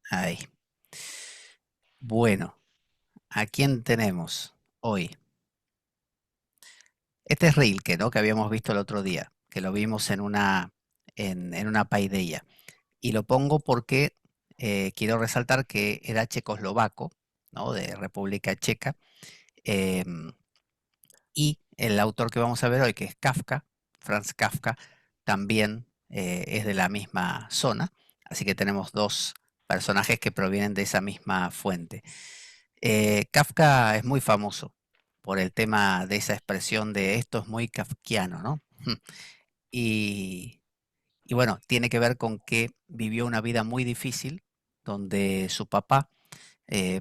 Ahí. Bueno, ¿a quién tenemos hoy? Este es Rilke, ¿no? Que habíamos visto el otro día, que lo vimos en una paideia. Y lo pongo porque quiero resaltar que era checoslovaco, ¿no? De República Checa. em, y el autor que vamos a ver hoy, que es Kafka, Franz Kafka, también es de la misma zona. Así que tenemos dos personajes que provienen de esa misma fuente. Kafka es muy famoso por el tema de esa expresión de esto es muy kafkiano, ¿no? Y, y bueno, tiene que ver con que vivió una vida muy difícil, donde su papá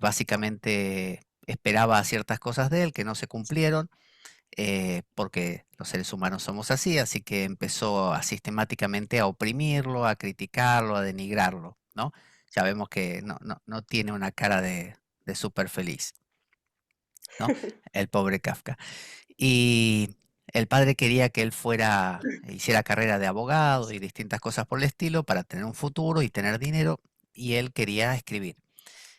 básicamente esperaba ciertas cosas de él que no se cumplieron, porque los seres humanos somos así que empezó a sistemáticamente a oprimirlo, a criticarlo, a denigrarlo, ¿no? Ya vemos que no tiene una cara de súper feliz. ¿No? El pobre Kafka. Y el padre quería que él hiciera carrera de abogado y distintas cosas por el estilo para tener un futuro y tener dinero, y él quería escribir.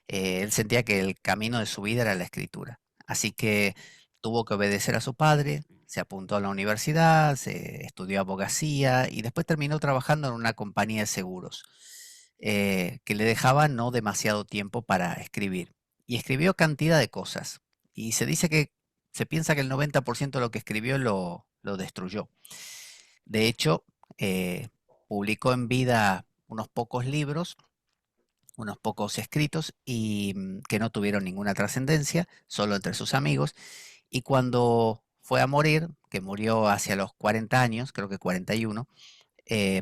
Él sentía que el camino de su vida era la escritura. Así que tuvo que obedecer a su padre, se apuntó a la universidad, se estudió abogacía y después terminó trabajando en una compañía de seguros, que le dejaba no demasiado tiempo para escribir. Y escribió cantidad de cosas. Y se piensa que el 90% de lo que escribió lo destruyó. De hecho, publicó en vida unos pocos libros, unos pocos escritos y que no tuvieron ninguna trascendencia, solo entre sus amigos. Y cuando fue a morir, que murió hacia los 40 años, creo que 41,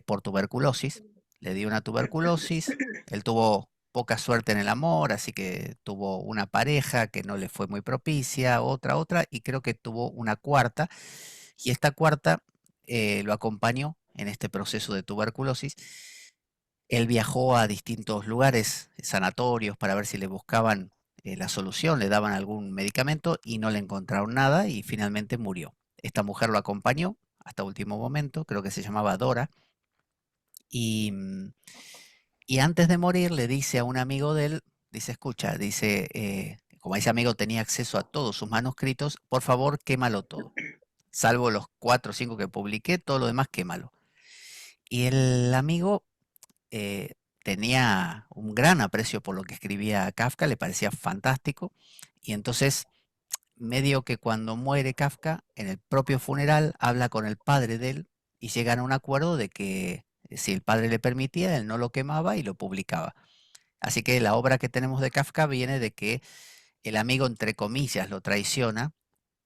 por tuberculosis, le dio una tuberculosis, él tuvo poca suerte en el amor, así que tuvo una pareja que no le fue muy propicia, otra, y creo que tuvo una cuarta, y esta cuarta lo acompañó en este proceso de tuberculosis. Él viajó a distintos lugares, sanatorios, para ver si le buscaban la solución, le daban algún medicamento y no le encontraron nada y finalmente murió. Esta mujer lo acompañó hasta último momento, creo que se llamaba Dora, y, y antes de morir le dice a un amigo de él, dice, escucha, dice, como ese amigo tenía acceso a todos sus manuscritos, por favor quémalo todo, salvo los 4 o 5 que publiqué, todo lo demás quémalo. Y el amigo eh, tenía un gran aprecio por lo que escribía Kafka, le parecía fantástico, y entonces medio que cuando muere Kafka, en el propio funeral habla con el padre de él y llegan a un acuerdo de que si el padre le permitía, él no lo quemaba y lo publicaba. Así que la obra que tenemos de Kafka viene de que el amigo, entre comillas, lo traiciona,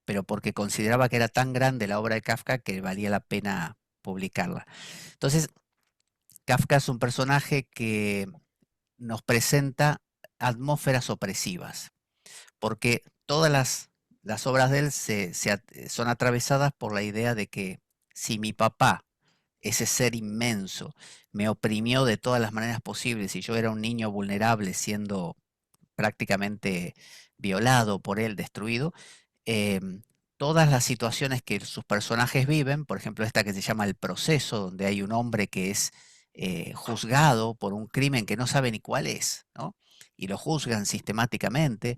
pero porque consideraba que era tan grande la obra de Kafka que valía la pena publicarla. Entonces, Kafka es un personaje que nos presenta atmósferas opresivas, porque todas las obras de él son atravesadas por la idea de que si mi papá, ese ser inmenso, me oprimió de todas las maneras posibles y yo era un niño vulnerable siendo prácticamente violado por él, destruido, todas las situaciones que sus personajes viven, por ejemplo esta que se llama El Proceso, donde hay un hombre que es juzgado por un crimen que no sabe ni cuál es, ¿no? Y lo juzgan sistemáticamente.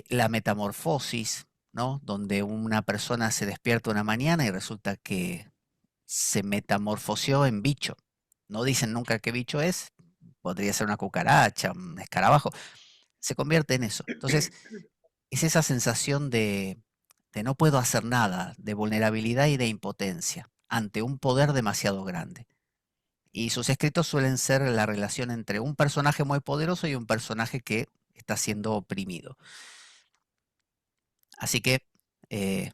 La metamorfosis, ¿no? Donde una persona se despierta una mañana y resulta que se metamorfoseó en bicho. No dicen nunca qué bicho es, podría ser una cucaracha, un escarabajo, se convierte en eso. Entonces, es esa sensación de no puedo hacer nada, de vulnerabilidad y de impotencia ante un poder demasiado grande. Y sus escritos suelen ser la relación entre un personaje muy poderoso y un personaje que está siendo oprimido. Así que eh,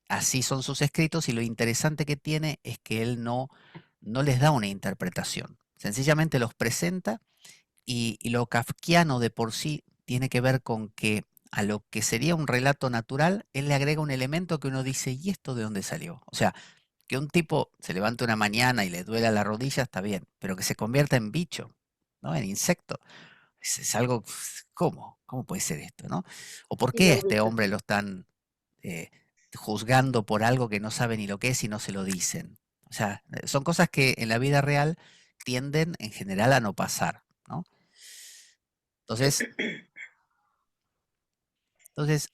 así son sus escritos y lo interesante que tiene es que él no les da una interpretación. Sencillamente los presenta y lo kafkiano de por sí tiene que ver con que a lo que sería un relato natural, él le agrega un elemento que uno dice, ¿y esto de dónde salió? O sea, que un tipo se levante una mañana y le duela la rodilla está bien, pero que se convierta en bicho, ¿no? En insecto. Es algo, ¿cómo? ¿Cómo puede ser esto, no? ¿O por qué a este Ilógico. hombre lo están eh, juzgando por algo que no sabe ni lo que es y no se lo dicen? O sea, son cosas que en la vida real tienden en general a no pasar, ¿no? Entonces, entonces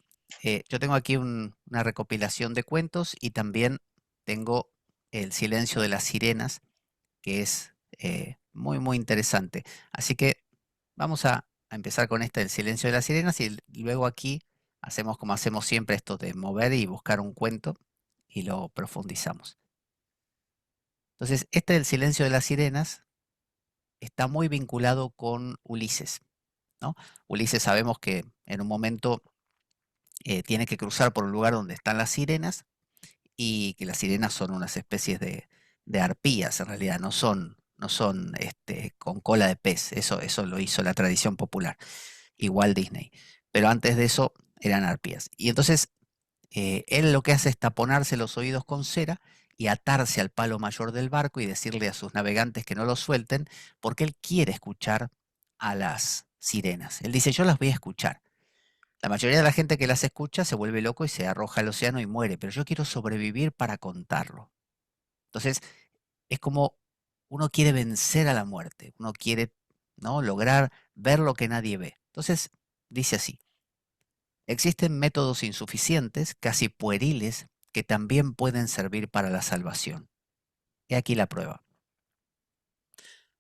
yo tengo aquí una recopilación de cuentos y también tengo El silencio de las sirenas, que es muy, muy interesante. Así que vamos a empezar con esta del silencio de las sirenas y luego aquí hacemos como hacemos siempre esto de mover y buscar un cuento y lo profundizamos. Entonces, este del silencio de las sirenas está muy vinculado con Ulises, ¿no? Ulises sabemos que en un momento tiene que cruzar por un lugar donde están las sirenas y que las sirenas son unas especies de arpías, en realidad, no son con cola de pez, eso lo hizo la tradición popular, igual Disney. Pero antes de eso eran arpías. Y entonces él lo que hace es taponarse los oídos con cera y atarse al palo mayor del barco y decirle a sus navegantes que no lo suelten, porque él quiere escuchar a las sirenas. Él dice, yo las voy a escuchar. La mayoría de la gente que las escucha se vuelve loco y se arroja al océano y muere, pero yo quiero sobrevivir para contarlo. Entonces, es como uno quiere vencer a la muerte, uno quiere, ¿no?, lograr ver lo que nadie ve. Entonces, dice así, existen métodos insuficientes, casi pueriles, que también pueden servir para la salvación. He aquí la prueba.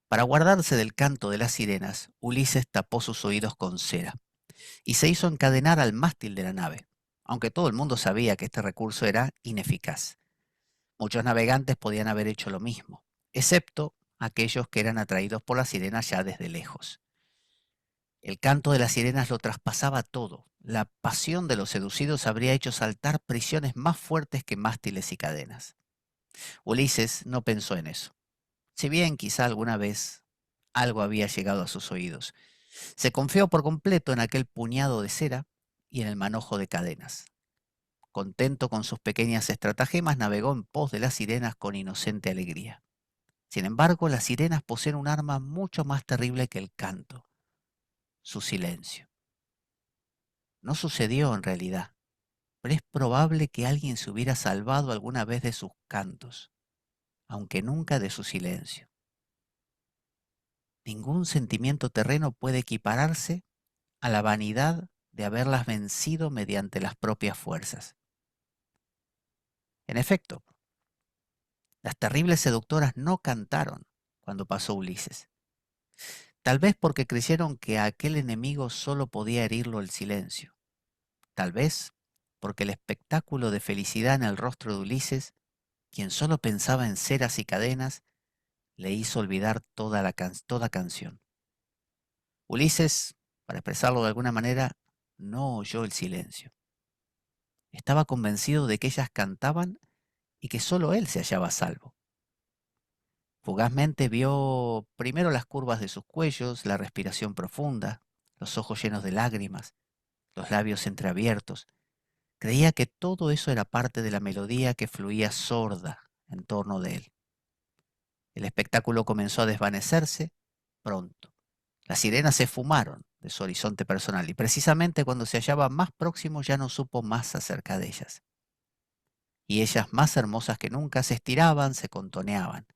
Para guardarse del canto de las sirenas, Ulises tapó sus oídos con cera y se hizo encadenar al mástil de la nave, aunque todo el mundo sabía que este recurso era ineficaz. Muchos navegantes podían haber hecho lo mismo, excepto aquellos que eran atraídos por las sirenas ya desde lejos. El canto de las sirenas lo traspasaba todo. La pasión de los seducidos habría hecho saltar prisiones más fuertes que mástiles y cadenas. Ulises no pensó en eso, si bien quizá alguna vez algo había llegado a sus oídos. Se confió por completo en aquel puñado de cera y en el manojo de cadenas. Contento con sus pequeñas estratagemas, navegó en pos de las sirenas con inocente alegría. Sin embargo, las sirenas poseen un arma mucho más terrible que el canto, su silencio. No sucedió en realidad, pero es probable que alguien se hubiera salvado alguna vez de sus cantos, aunque nunca de su silencio. Ningún sentimiento terreno puede equipararse a la vanidad de haberlas vencido mediante las propias fuerzas. En efecto, las terribles seductoras no cantaron cuando pasó Ulises, tal vez porque creyeron que a aquel enemigo solo podía herirlo el silencio, tal vez porque el espectáculo de felicidad en el rostro de Ulises, quien solo pensaba en ceras y cadenas, le hizo olvidar toda canción. Ulises, para expresarlo de alguna manera, no oyó el silencio. Estaba convencido de que ellas cantaban y que solo él se hallaba a salvo. Fugazmente vio primero las curvas de sus cuellos, la respiración profunda, los ojos llenos de lágrimas, los labios entreabiertos. Creía que todo eso era parte de la melodía que fluía sorda en torno de él. El espectáculo comenzó a desvanecerse pronto. Las sirenas se esfumaron de su horizonte personal y precisamente cuando se hallaba más próximo ya no supo más acerca de ellas. Y ellas, más hermosas que nunca, se estiraban, se contoneaban,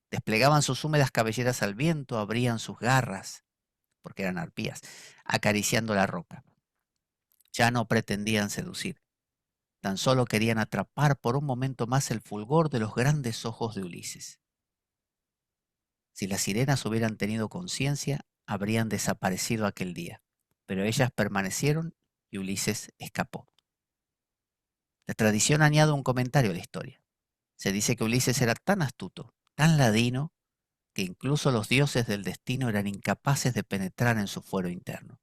desplegaban sus húmedas cabelleras al viento, abrían sus garras, porque eran arpías, acariciando la roca. Ya no pretendían seducir, tan solo querían atrapar por un momento más el fulgor de los grandes ojos de Ulises. Si las sirenas hubieran tenido conciencia, habrían desaparecido aquel día, pero ellas permanecieron y Ulises escapó. La tradición añade un comentario a la historia. Se dice que Ulises era tan astuto, tan ladino, que incluso los dioses del destino eran incapaces de penetrar en su fuero interno.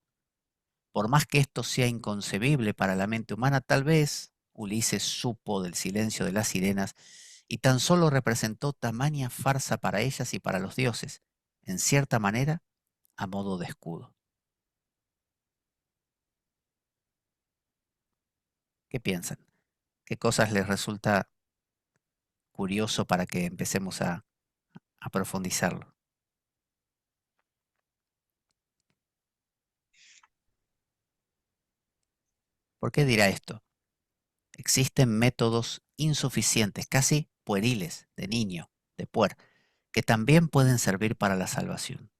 Por más que esto sea inconcebible para la mente humana, tal vez Ulises supo del silencio de las sirenas y tan solo representó tamaña farsa para ellas y para los dioses, en cierta manera, a modo de escudo. ¿Qué piensan? ¿Qué cosas les resulta curioso para que empecemos a profundizarlo? ¿Por qué dirá esto? Existen métodos insuficientes, casi pueriles, de niño, de puer, que también pueden servir para la salvación.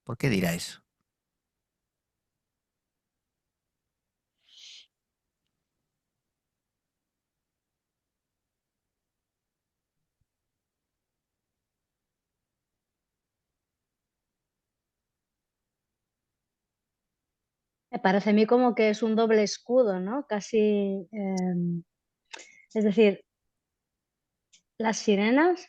¿Por qué dirá eso? Me parece a mí como que es un doble escudo, ¿no? Casi, es decir, las sirenas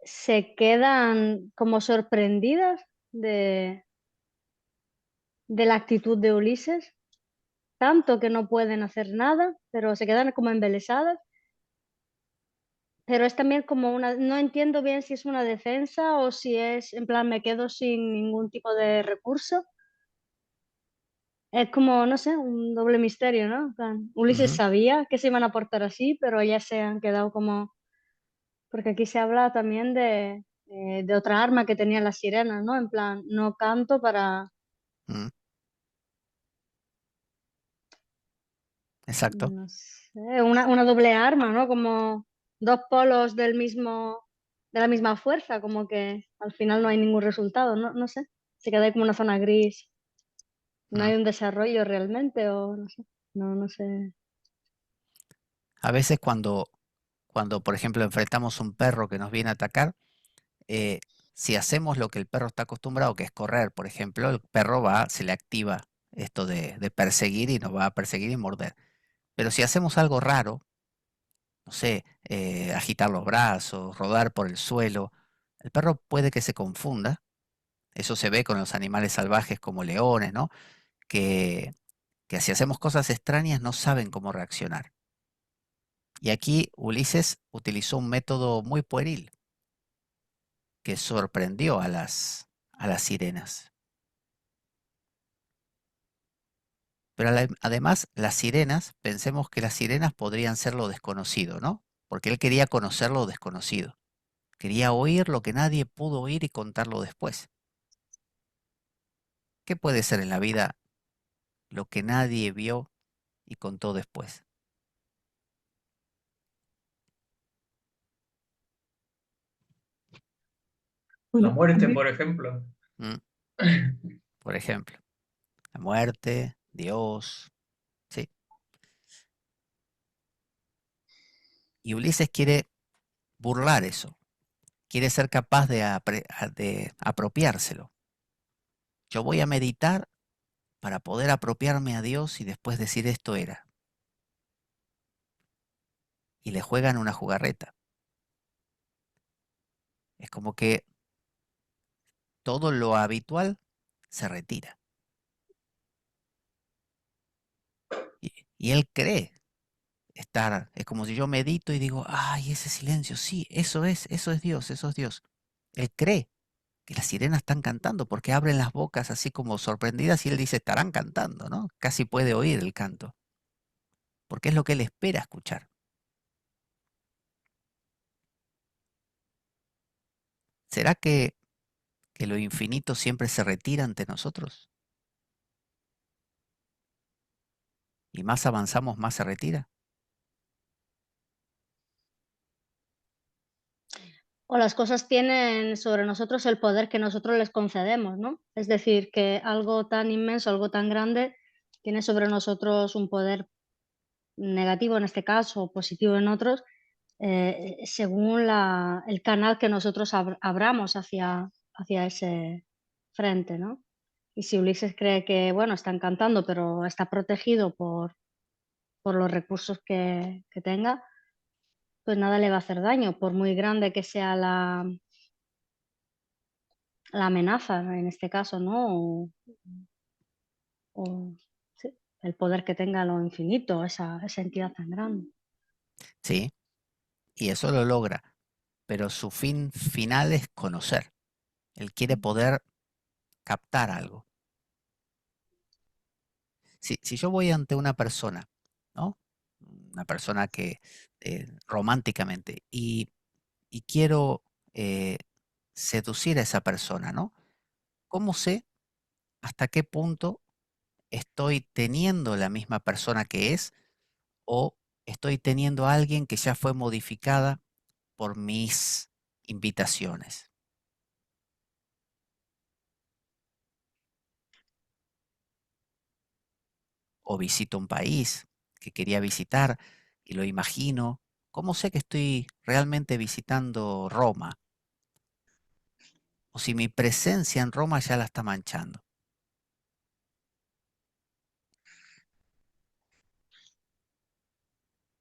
se quedan como sorprendidas de, de la actitud de Ulises, tanto que no pueden hacer nada, pero se quedan como embelesadas. Pero es también como una, no entiendo bien si es una defensa o si es, en plan, me quedo sin ningún tipo de recurso. Es como, no sé, un doble misterio, ¿no? En plan, Ulises Ujú, sabía que se iban a portar así, pero ellas se han quedado como, porque aquí se habla también de otra arma que tenían las sirenas, ¿no? En plan, no canto para, mm, exacto. no sé, una doble arma, ¿no? Como dos polos de la misma fuerza, como que al final no hay ningún resultado, no, no sé. Se queda ahí como una zona gris. No Mm. hay un desarrollo realmente, o no sé. No, no sé. A veces cuando, por ejemplo, enfrentamos un perro que nos viene a atacar, eh, si hacemos lo que el perro está acostumbrado, que es correr, por ejemplo, el perro va, se le activa esto de perseguir y nos va a perseguir y morder. Pero si hacemos algo raro, no sé, agitar los brazos, rodar por el suelo, el perro puede que se confunda. Eso se ve con los animales salvajes como leones, ¿no? Que, que si hacemos cosas extrañas no saben cómo reaccionar. Y aquí Ulises utilizó un método muy pueril que sorprendió a las sirenas. Pero además, las sirenas, pensemos que las sirenas podrían ser lo desconocido, ¿no? Porque él quería conocer lo desconocido. Quería oír lo que nadie pudo oír y contarlo después. ¿Qué puede ser en la vida lo que nadie vio y contó después? Bueno, La a muerte, mí, por ejemplo. ¿Mm? Por ejemplo, la muerte, Dios, ¿sí? Y Ulises quiere burlar eso, quiere ser capaz de apropiárselo. Yo voy a meditar para poder apropiarme a Dios y después decir esto era. Y le juegan una jugarreta. Es como que todo lo habitual se retira. Y él cree estar, es como si yo medito y digo, ay, ese silencio, sí, eso es Dios, eso es Dios. Él cree que las sirenas están cantando porque abren las bocas así como sorprendidas y él dice, estarán cantando, ¿no? Casi puede oír el canto, porque es lo que él espera escuchar. ¿Será que lo infinito siempre se retira ante nosotros? Y más avanzamos, más se retira. o las cosas tienen sobre nosotros el poder que nosotros les concedemos, ¿no? Es decir, que algo tan inmenso, algo tan grande, tiene sobre nosotros un poder negativo en este caso, o positivo en otros, según el canal que nosotros abramos hacia ese frente, ¿no? Y si Ulises cree que, bueno, está encantando, pero está protegido por los recursos que tenga, pues nada le va a hacer daño, por muy grande que sea la amenaza en este caso, ¿no? O sí, el poder que tenga lo infinito, esa entidad tan grande. Sí, y eso lo logra, pero su fin final es conocer. Él quiere poder captar algo. Si yo voy ante una persona, ¿no? Una persona que románticamente y quiero eh, seducir a esa persona, ¿no? ¿Cómo sé hasta qué punto estoy teniendo la misma persona que es o estoy teniendo a alguien que ya fue modificada por mis invitaciones? O visito un país que quería visitar y lo imagino. ¿Cómo sé que estoy realmente visitando Roma? O si mi presencia en Roma ya la está manchando.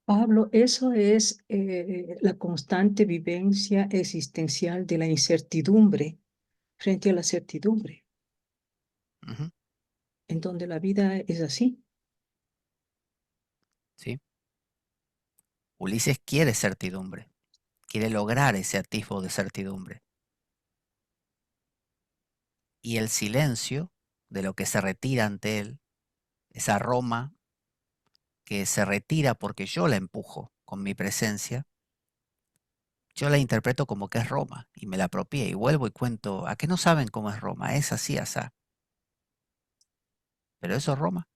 Pablo, eso es la constante vivencia existencial de la incertidumbre frente a la certidumbre, Ujú, en donde la vida es así. ¿sí? Ulises quiere certidumbre, quiere lograr ese atisbo de certidumbre. Y el silencio de lo que se retira ante él, esa Roma que se retira porque yo la empujo con mi presencia, yo la interpreto como que es Roma y me la apropié y vuelvo y cuento, ¿a qué no saben cómo es Roma? Es así, asá. Pero eso es Roma.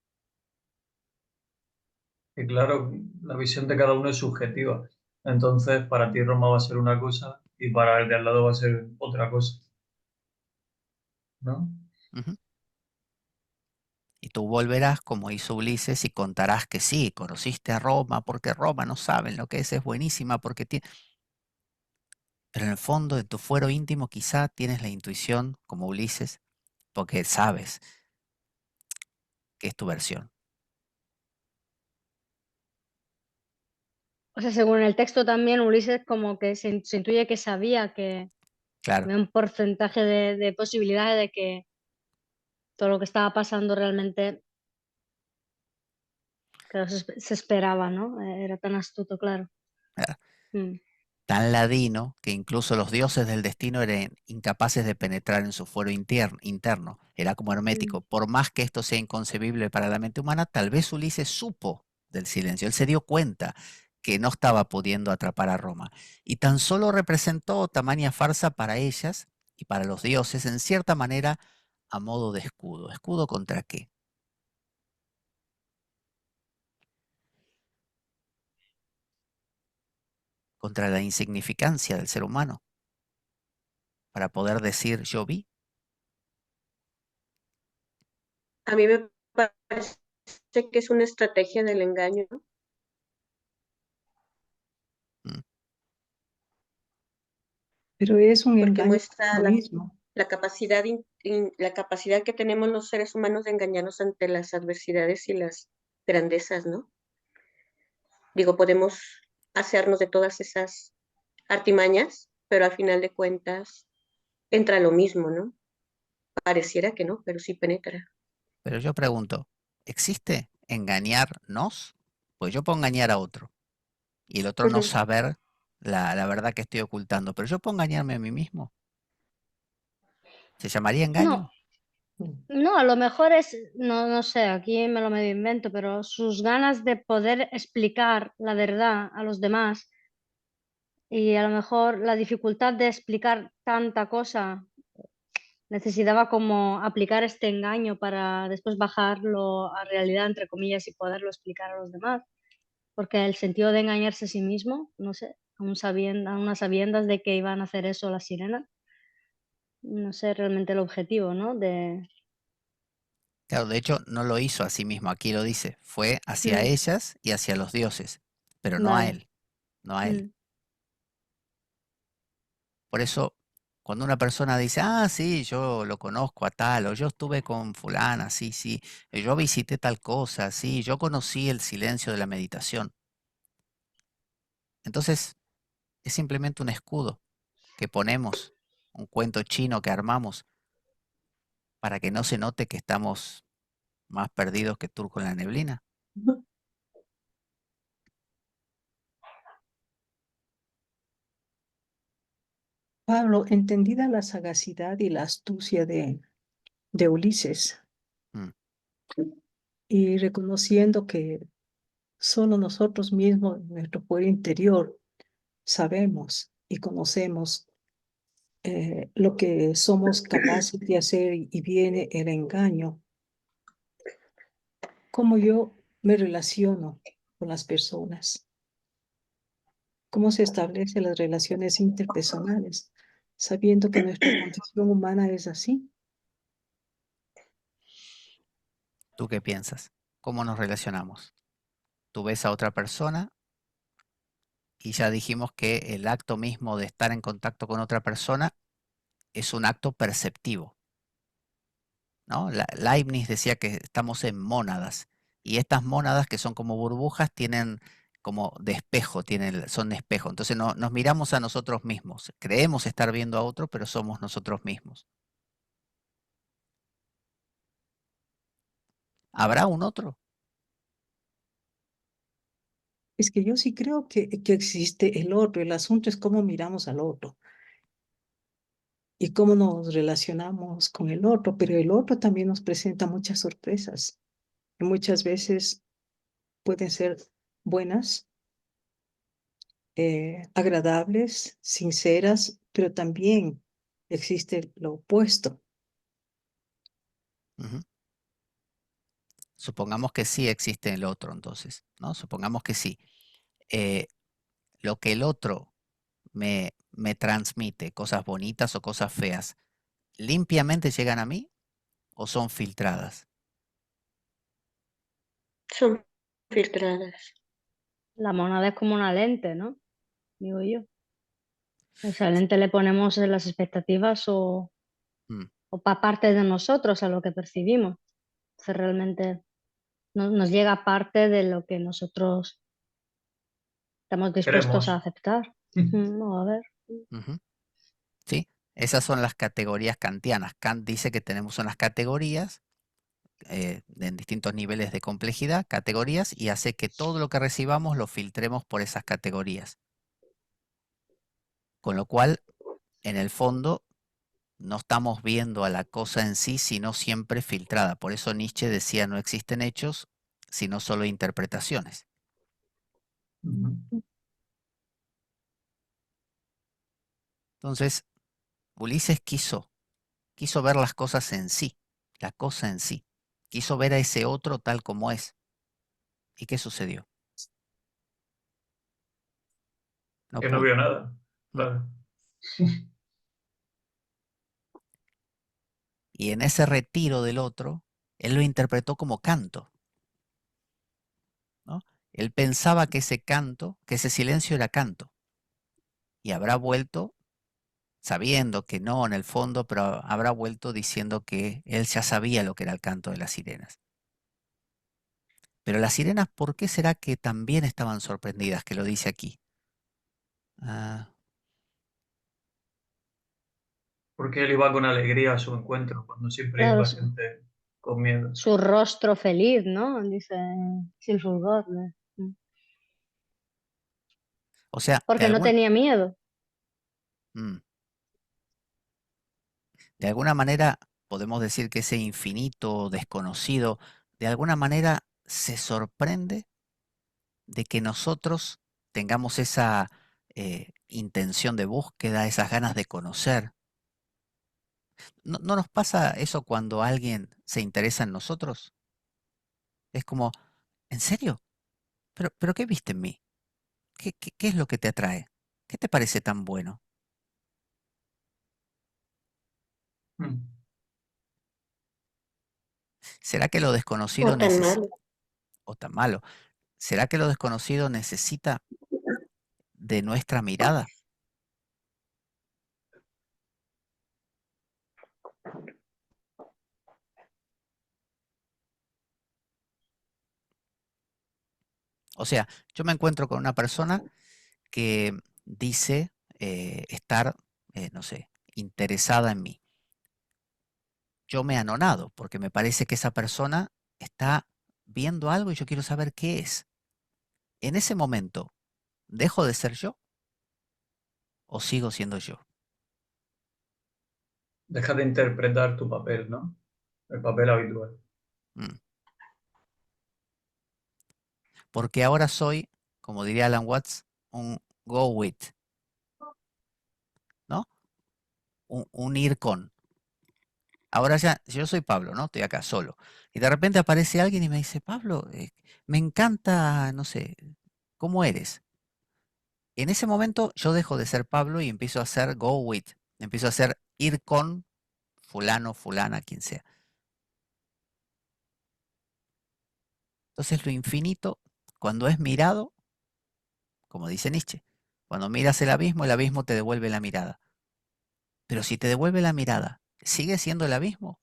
Y claro, la visión de cada uno es subjetiva. Entonces, para ti Roma va a ser una cosa y para el de al lado va a ser otra cosa, ¿no? Ujú. Y tú volverás como hizo Ulises y contarás que sí, conociste a Roma porque Roma no saben lo que es buenísima porque tiene... Pero en el fondo, de tu fuero íntimo, quizá tienes la intuición como Ulises porque sabes que es tu versión. O sea, según el texto también, Ulises como que se intuye que sabía que Claro, había un porcentaje de posibilidades de que todo lo que estaba pasando realmente, claro, se esperaba, ¿no? Era tan astuto, claro. claro. Mm, Tan ladino que incluso los dioses del destino eran incapaces de penetrar en su fuero interno. Era como mm. hermético. Por más que esto sea inconcebible para la mente humana, tal vez Ulises supo del silencio. Él se dio cuenta que no estaba pudiendo atrapar a Roma. Y tan solo representó tamaña farsa para ellas y para los dioses, en cierta manera, a modo de escudo. ¿Escudo contra qué? Contra la insignificancia del ser humano, para poder decir yo vi. A mí me parece que es una estrategia del engaño, ¿no? Mm. Pero es un Porque engaño muestra lo mismo. la capacidad, la capacidad que tenemos los seres humanos de engañarnos ante las adversidades y las grandezas, ¿no? Digo, podemos hacernos de todas esas artimañas, pero al final de cuentas entra lo mismo, ¿no? Pareciera que no, pero sí penetra. Pero yo pregunto, ¿existe engañarnos? Pues yo puedo engañar a otro y el otro no Ujú. saber la verdad que estoy ocultando, pero yo puedo engañarme a mí mismo. ¿Se llamaría No, engaño? Mm. no, a lo mejor es, no sé, aquí me lo medio invento, pero sus ganas de poder explicar la verdad a los demás y a lo mejor la dificultad de explicar tanta cosa, necesitaba como aplicar este engaño para después bajarlo a realidad, entre comillas, y poderlo explicar a los demás. Porque el sentido de engañarse a sí mismo, no sé, aún unas sabiendas de que iban a hacer eso las sirenas, no sé realmente el objetivo, ¿no? Claro, de hecho no lo hizo a sí mismo, aquí lo dice, fue hacia Mm, ellas y hacia los dioses, pero no a vale. él, no a él. Mm. Por eso, cuando una persona dice, ah, sí, yo lo conozco a tal, o yo estuve con fulana, sí, sí, yo visité tal cosa, sí, yo conocí el silencio de la meditación. Entonces, es simplemente un escudo que ponemos, un cuento chino que armamos para que no se note que estamos más perdidos que turco en la neblina. Pablo, entendida la sagacidad y la astucia de Ulises, Mm. y reconociendo que solo nosotros mismos, nuestro poder interior, sabemos y conocemos lo que somos capaces de hacer y viene el engaño, cómo yo me relaciono con las personas, cómo se establecen las relaciones interpersonales, sabiendo que nuestra condición humana es así. ¿Tú qué piensas? ¿Cómo nos relacionamos? Tú ves a otra persona y ya dijimos que el acto mismo de estar en contacto con otra persona es un acto perceptivo, ¿no? Leibniz decía que estamos en mónadas y estas mónadas que son como burbujas tienen como de espejo, son de espejo. Entonces nos miramos a nosotros mismos. Creemos estar viendo a otro, pero somos nosotros mismos. ¿Habrá un otro? Es que yo sí creo que existe el otro. El asunto es cómo miramos al otro y cómo nos relacionamos con el otro, pero el otro también nos presenta muchas sorpresas. Y muchas veces pueden ser buenas, agradables, sinceras, pero también existe lo opuesto. Ujú. Supongamos que sí existe el otro, entonces, ¿no? Supongamos que sí. Lo que el otro me transmite, cosas bonitas o cosas feas, ¿limpiamente llegan a mí o son filtradas? Son filtradas. La moneda es como una lente, ¿no? Digo yo. Esa lente le ponemos en las expectativas o Mm, parte de nosotros a lo que percibimos. Entonces realmente nos llega parte de lo que nosotros estamos dispuestos a Queremos. aceptar. A ver. ujú. Sí, esas son las categorías kantianas. Kant dice que tenemos unas categorías en distintos niveles de complejidad, categorías, y hace que todo lo que recibamos lo filtremos por esas categorías. Con lo cual, en el fondo, no estamos viendo a la cosa en sí, sino siempre filtrada. Por eso Nietzsche decía, no existen hechos, sino solo interpretaciones. Ujú. Entonces, Ulises quiso ver las cosas en sí, la cosa en sí. Quiso ver a ese otro tal como es. ¿Y qué sucedió? No Que no pudo. vio nada. Mm. Claro. Y en ese retiro del otro, él lo interpretó como canto, ¿no? Él pensaba que ese canto, que ese silencio era canto. Y habrá vuelto sabiendo que no en el fondo, pero habrá vuelto diciendo que él ya sabía lo que era el canto de las sirenas. Pero las sirenas, ¿por qué será que también estaban sorprendidas? Que lo dice aquí. Ah, Porque él iba con alegría a su encuentro, cuando siempre Claro, iba gente con miedo. su rostro feliz, ¿no? Dice Silfulgor. o sea, Porque no tenía miedo. mm, de alguna manera podemos decir que ese infinito desconocido, de alguna manera se sorprende de que nosotros tengamos esa intención de búsqueda, esas ganas de conocer. ¿No nos pasa eso cuando alguien se interesa en nosotros? Es como, ¿en serio? ¿Pero qué viste en mí? ¿Qué es lo que te atrae? ¿Qué te parece tan bueno? Mm. ¿Será que lo O desconocido tan necesita, malo. o tan malo, será que lo desconocido necesita de nuestra mirada? O sea, yo me encuentro con una persona que dice estar, no sé, interesada en mí. Yo me anonado porque me parece que esa persona está viendo algo y yo quiero saber qué es. En ese momento, ¿dejo de ser yo o sigo siendo yo? Deja de interpretar tu papel, ¿no? El papel habitual. Mm. Porque ahora soy, como diría Alan Watts, un go with, ¿no? Un ir con. Ahora ya, yo soy Pablo, ¿no? Estoy acá solo. Y de repente aparece alguien y me dice, Pablo, me encanta, no sé, ¿cómo eres? En ese momento yo dejo de ser Pablo y empiezo a ser go with. Empiezo a ser ir con fulano, fulana, quien sea. Entonces lo infinito, cuando es mirado, como dice Nietzsche, cuando miras el abismo te devuelve la mirada. Pero si te devuelve la mirada, ¿sigue siendo el abismo?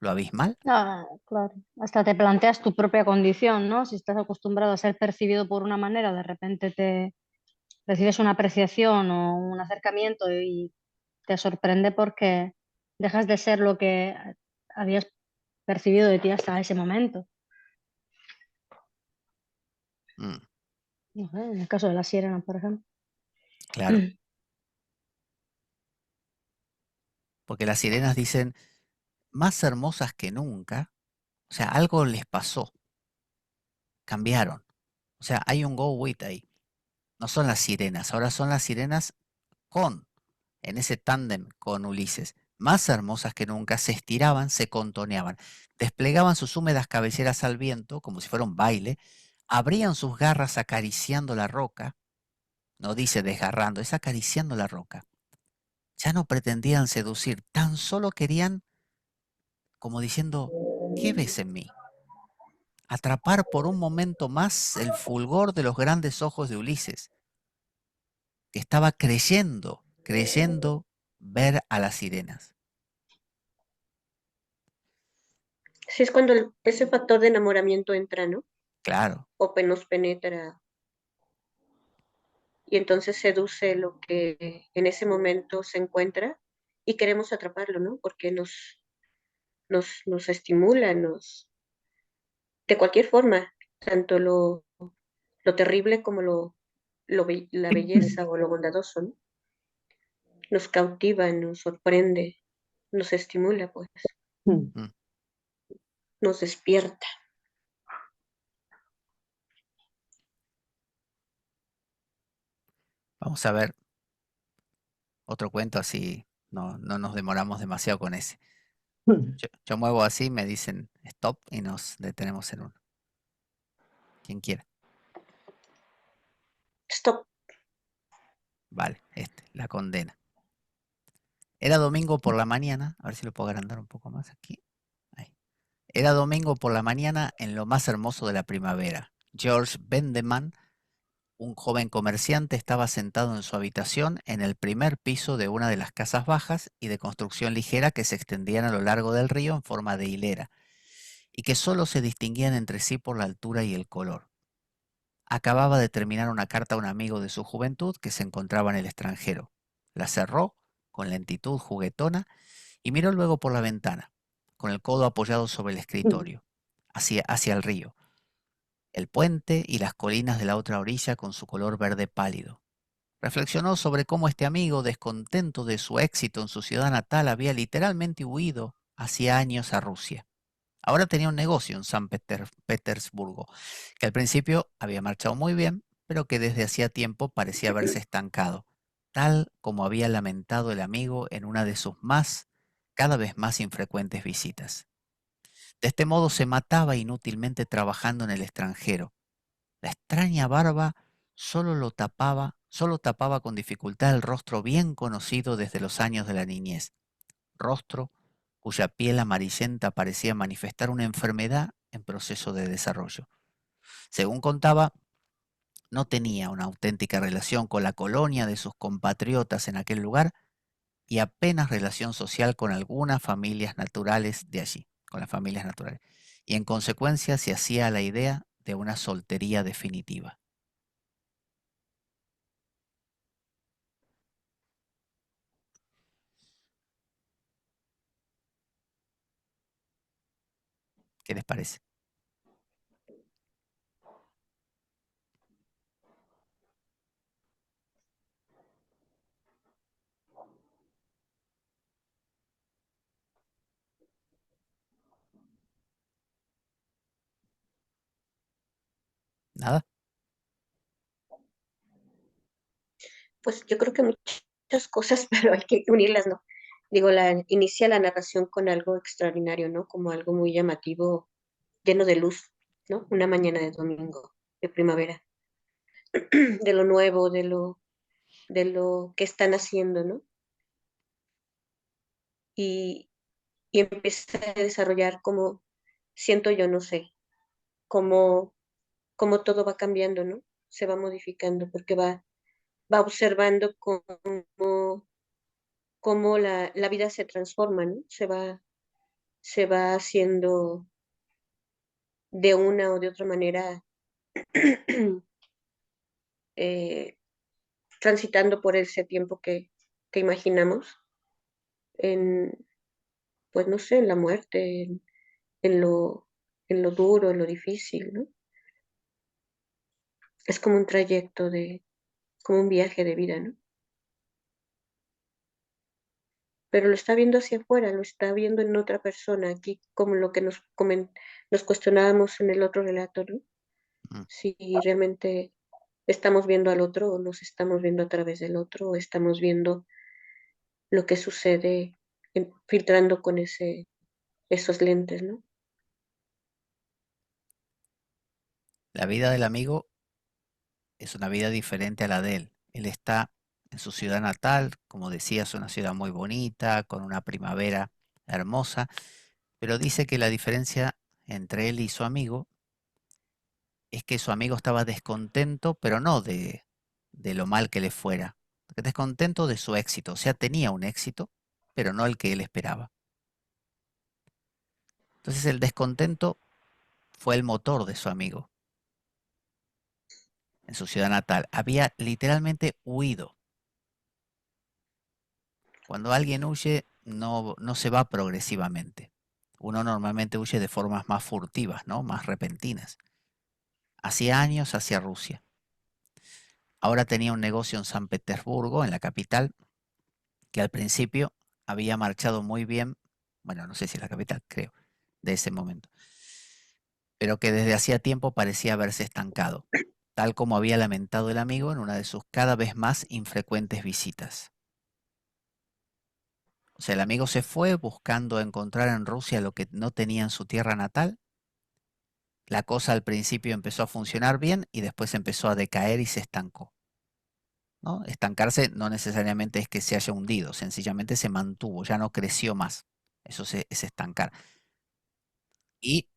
lo abismal. Ah, claro. Hasta te planteas tu propia condición, ¿no? Si estás acostumbrado a ser percibido por una manera, de repente te recibes una apreciación o un acercamiento y te sorprende porque dejas de ser lo que habías percibido de ti hasta ese momento. Mm, No sé, en el caso de las sirenas, por ejemplo. claro, porque las sirenas dicen, más hermosas que nunca, o sea, algo les pasó, cambiaron. O sea, hay un go with ahí. No son las sirenas, ahora son las sirenas en ese tándem con Ulises. Más hermosas que nunca, se estiraban, se contoneaban, desplegaban sus húmedas cabelleras al viento, como si fuera un baile, abrían sus garras acariciando la roca, no dice desgarrando, es acariciando la roca. Ya no pretendían seducir, tan solo querían, como diciendo, ¿qué ves en mí? Atrapar por un momento más el fulgor de los grandes ojos de Ulises, que estaba creyendo ver a las sirenas. Sí, es cuando ese factor de enamoramiento entra, ¿no? Claro, O nos penetra y entonces seduce lo que en ese momento se encuentra y queremos atraparlo, ¿no? Porque nos estimula, de cualquier forma, tanto lo terrible como la belleza o lo bondadoso, ¿no? Nos cautiva, nos sorprende, nos estimula, pues, Mm. mm, nos despierta. vamos a ver otro cuento así, no nos demoramos demasiado con ese. Mm. Yo muevo así, me dicen stop y nos detenemos en uno. Quien quiera. Stop. Vale, la condena. Era domingo por la mañana, a ver si lo puedo agrandar un poco más aquí. Ahí. Era domingo por la mañana en lo más hermoso de la primavera. George Bendeman, un joven comerciante, estaba sentado en su habitación en el primer piso de una de las casas bajas y de construcción ligera que se extendían a lo largo del río en forma de hilera y que solo se distinguían entre sí por la altura y el color. Acababa de terminar una carta a un amigo de su juventud que se encontraba en el extranjero. La cerró con lentitud juguetona y miró luego por la ventana, con el codo apoyado sobre el escritorio, hacia el río, el puente y las colinas de la otra orilla con su color verde pálido. Reflexionó sobre cómo este amigo, descontento de su éxito en su ciudad natal, había literalmente huido hacía años a Rusia. Ahora tenía un negocio en San Petersburgo, que al principio había marchado muy bien, pero que desde hacía tiempo parecía haberse estancado, tal como había lamentado el amigo en una de sus cada vez más infrecuentes visitas. De este modo se mataba inútilmente trabajando en el extranjero. La extraña barba solo tapaba con dificultad el rostro bien conocido desde los años de la niñez, rostro cuya piel amarillenta parecía manifestar una enfermedad en proceso de desarrollo. Según contaba, no tenía una auténtica relación con la colonia de sus compatriotas en aquel lugar y apenas relación social con algunas familias naturales de allí, con las familias naturales. Y en consecuencia se hacía a la idea de una soltería definitiva. ¿Qué les parece? ¿Nada? Pues yo creo que muchas cosas, pero hay que unirlas, ¿no? Digo, inicia la narración con algo extraordinario, ¿no? Como algo muy llamativo, lleno de luz, ¿no? Una mañana de domingo, de primavera, de lo nuevo, de lo que están haciendo, ¿no? Y, y empieza a desarrollar como, siento yo, no sé, cómo, cómo todo va cambiando, ¿no? Se va modificando porque va observando cómo la vida se transforma, ¿no? se va haciendo de una o de otra manera eh, transitando por ese tiempo que imaginamos en, pues no sé, en la muerte, en en lo duro, en lo difícil, ¿no? Es como un trayecto como un viaje de vida, ¿no? Pero lo está viendo hacia afuera, lo está viendo en otra persona, aquí como lo que nos cuestionábamos en el otro relato, ¿no? Mm. Si realmente estamos viendo al otro o nos estamos viendo a través del otro o estamos viendo lo que sucede filtrando con esos lentes, ¿no? La vida del amigo es una vida diferente a la de él. Él está en su ciudad natal, como decía, es una ciudad muy bonita, con una primavera hermosa, pero dice que la diferencia entre él y su amigo es que su amigo estaba descontento, pero no de lo mal que le fuera, descontento de su éxito, o sea, tenía un éxito, pero no el que él esperaba. Entonces el descontento fue el motor de su amigo en su ciudad natal. Había literalmente huido. Cuando alguien huye, no se va progresivamente. Uno normalmente huye de formas más furtivas, ¿no? Más repentinas. Hacía años hacia Rusia. Ahora tenía un negocio en San Petersburgo, en la capital, que al principio había marchado muy bien, bueno, no sé si es la capital, creo, de ese momento, pero que desde hacía tiempo parecía haberse estancado, tal como había lamentado el amigo en una de sus cada vez más infrecuentes visitas. O sea, el amigo se fue buscando encontrar en Rusia lo que no tenía en su tierra natal. La cosa al principio empezó a funcionar bien y después empezó a decaer y se estancó, ¿no? Estancarse no necesariamente es que se haya hundido, sencillamente se mantuvo, ya no creció más. Eso es estancar. Y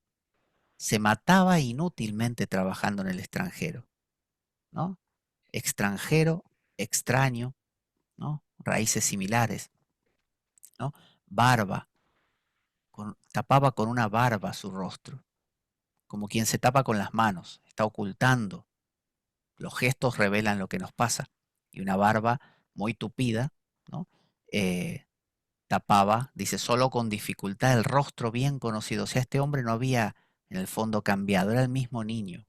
se mataba inútilmente trabajando en el extranjero, ¿no? Extranjero, extraño, ¿no? Raíces similares, ¿no? Barba, tapaba con una barba su rostro, como quien se tapa con las manos, está ocultando. Los gestos revelan lo que nos pasa. Y una barba muy tupida, ¿no? Tapaba, dice, solo con dificultad el rostro bien conocido. O sea, este hombre no había en el fondo cambiado, era el mismo niño.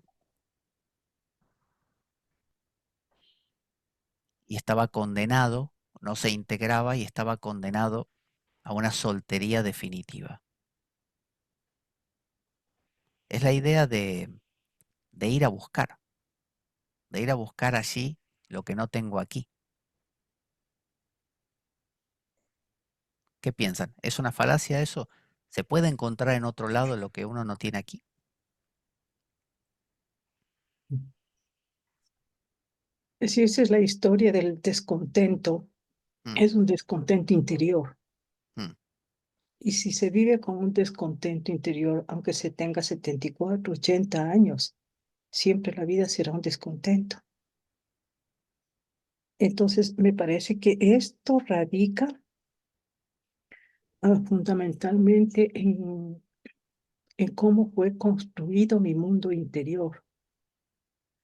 Y estaba condenado, no se integraba y estaba condenado a una soltería definitiva. Es la idea de ir a buscar, de ir a buscar allí lo que no tengo aquí. ¿Qué piensan? ¿Es una falacia eso? ¿Se puede encontrar en otro lado lo que uno no tiene aquí? Sí, esa es la historia del descontento. Mm, Es un descontento interior. mm, Y si se vive con un descontento interior, aunque se tenga 74, 80 años, siempre la vida será un descontento. Entonces, me parece que esto radica fundamentalmente en cómo fue construido mi mundo interior,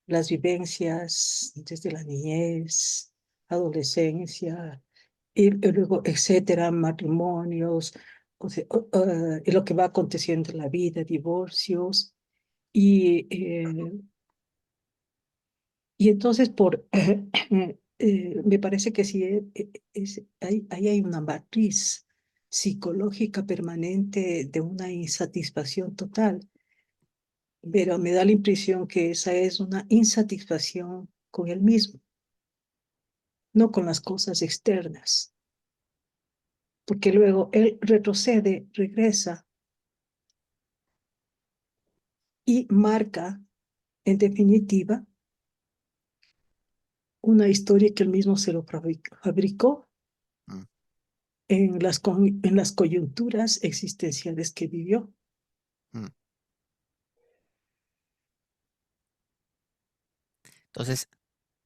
las vivencias desde la niñez, adolescencia, y luego, etcétera, matrimonios, o sea, y lo que va aconteciendo en la vida, divorcios, y, y entonces me parece que sí, ahí hay una matriz psicológica permanente de una insatisfacción total, pero me da la impresión que esa es una insatisfacción con él mismo, no con las cosas externas, porque luego él retrocede, regresa y marca, en definitiva, una historia que él mismo se lo fabricó mm. en las coyunturas existenciales que vivió. Mm. Entonces,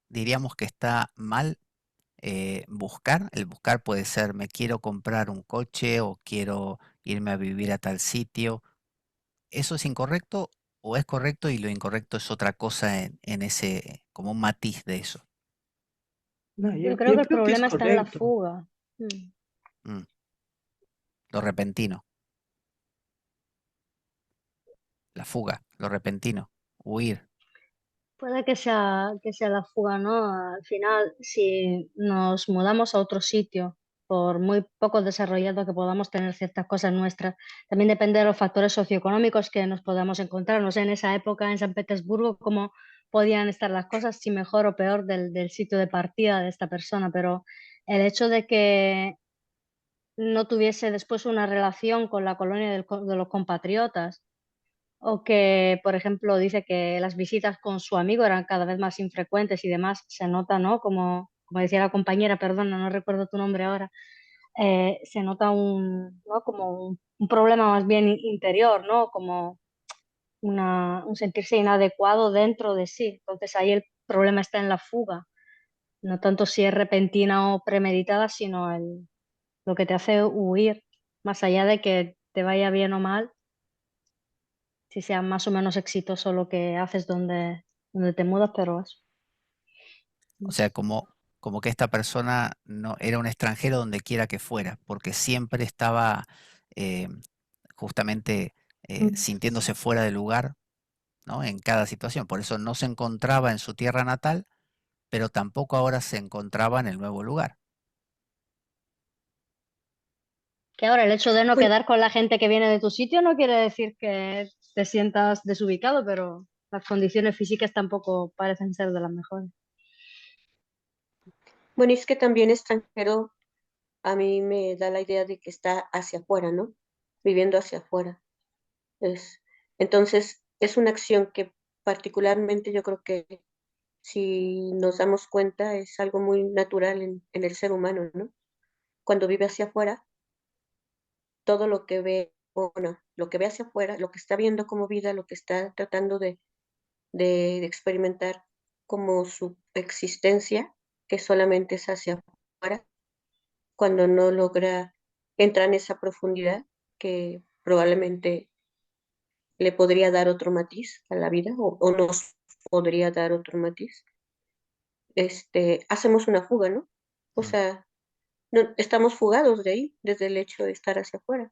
diríamos que está mal buscar. El buscar puede ser, me quiero comprar un coche o quiero irme a vivir a tal sitio. ¿Eso es incorrecto o es correcto y lo incorrecto es otra cosa en ese, como un matiz de eso? No, Yo creo yo que el creo que es problema está en la correcto. fuga. Mm, Lo repentino, la fuga, lo repentino, huir. Puede que sea la fuga, ¿no? Al final, si nos mudamos a otro sitio, por muy poco desarrollado que podamos tener ciertas cosas nuestras, también depende de los factores socioeconómicos que nos podamos encontrar. No sé, en esa época en San Petersburgo, cómo podían estar las cosas, si mejor o peor del sitio de partida de esta persona, pero el hecho de que no tuviese después una relación con la colonia de los compatriotas, o que, por ejemplo, dice que las visitas con su amigo eran cada vez más infrecuentes y demás, se nota, ¿no? Como decía la compañera, perdona, no recuerdo tu nombre ahora, se nota ¿no? Como un problema más bien interior, ¿no? Como un sentirse inadecuado dentro de sí. Entonces ahí el problema está en la fuga, no tanto si es repentina o premeditada, sino lo que te hace huir, más allá de que te vaya bien o mal, si sea más o menos exitoso lo que haces donde te mudas, pero eso. O sea, como que esta persona no era un extranjero donde quiera que fuera, porque siempre estaba eh, justamente Mm. sintiéndose fuera de lugar, ¿no? En cada situación. Por eso no se encontraba en su tierra natal, pero tampoco ahora se encontraba en el nuevo lugar. Que ahora el hecho de no Bueno, quedar con la gente que viene de tu sitio no quiere decir que te sientas desubicado, pero las condiciones físicas tampoco parecen ser de las mejores. bueno, y es que también extranjero a mí me da la idea de que está hacia afuera, ¿no? Viviendo hacia afuera. Es, entonces, es una acción que particularmente yo creo que si nos damos cuenta es algo muy natural en el ser humano, ¿no? Cuando vive hacia afuera, todo lo que ve, o bueno, lo que ve hacia afuera, lo que está viendo como vida, lo que está tratando de experimentar como su existencia, que solamente es hacia afuera, cuando no logra entrar en esa profundidad que probablemente le podría dar otro matiz a la vida o nos podría dar otro matiz, hacemos una fuga, ¿no? O Mm. sea, no, estamos fugados de ahí, desde el hecho de estar hacia afuera.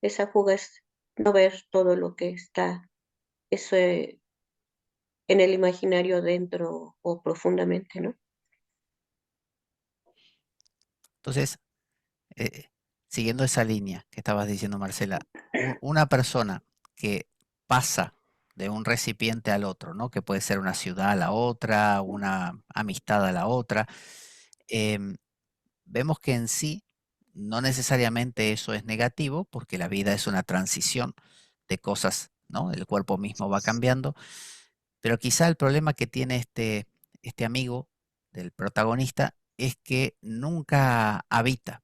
Esa fuga es no ver todo lo que está eso, en el imaginario dentro o profundamente, ¿no? Entonces, eh, siguiendo esa línea que estabas diciendo, Marcela, una persona que pasa de un recipiente al otro, ¿no? Que puede ser una ciudad a la otra, una amistad a la otra, em, vemos que en sí no necesariamente eso es negativo, porque la vida es una transición de cosas, ¿no? El cuerpo mismo va cambiando, pero quizá el problema que tiene este amigo del protagonista es que nunca habita,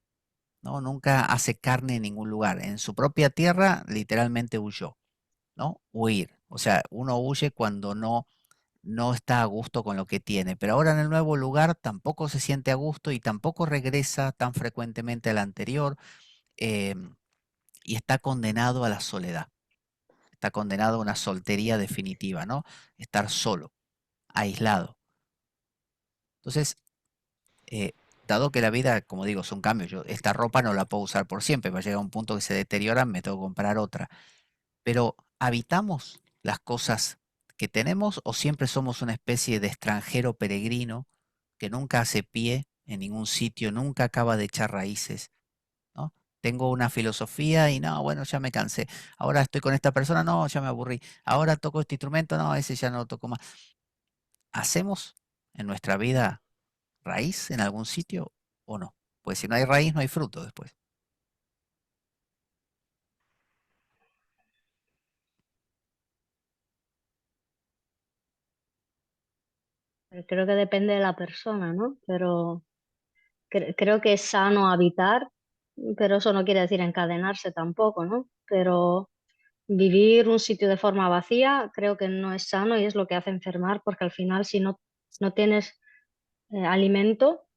¿no? Nunca hace carne en ningún lugar. En su propia tierra, literalmente huyó, ¿no? Huir. O sea, uno huye cuando no está a gusto con lo que tiene, pero ahora en el nuevo lugar tampoco se siente a gusto y tampoco regresa tan frecuentemente al anterior, y está condenado a la soledad, está condenado a una soltería definitiva, ¿no? Estar solo, aislado. Entonces, eh, dado que la vida, como digo, es un cambio, yo esta ropa no la puedo usar por siempre, va a llegar un punto que se deteriora, me tengo que comprar otra. Pero ¿habitamos las cosas que tenemos o siempre somos una especie de extranjero peregrino que nunca hace pie en ningún sitio, nunca acaba de echar raíces, ¿no? Tengo una filosofía y no, bueno, ya me cansé. Ahora estoy con esta persona, no, ya me aburrí. Ahora toco este instrumento, no, ese ya no lo toco más. ¿Hacemos en nuestra vida raíz en algún sitio o no? Pues si no hay raíz, no hay fruto después. Creo que depende de la persona, ¿no? Pero creo que es sano habitar, pero eso no quiere decir encadenarse tampoco, ¿no? Pero vivir un sitio de forma vacía creo que no es sano y es lo que hace enfermar, porque al final si no tienes alimento,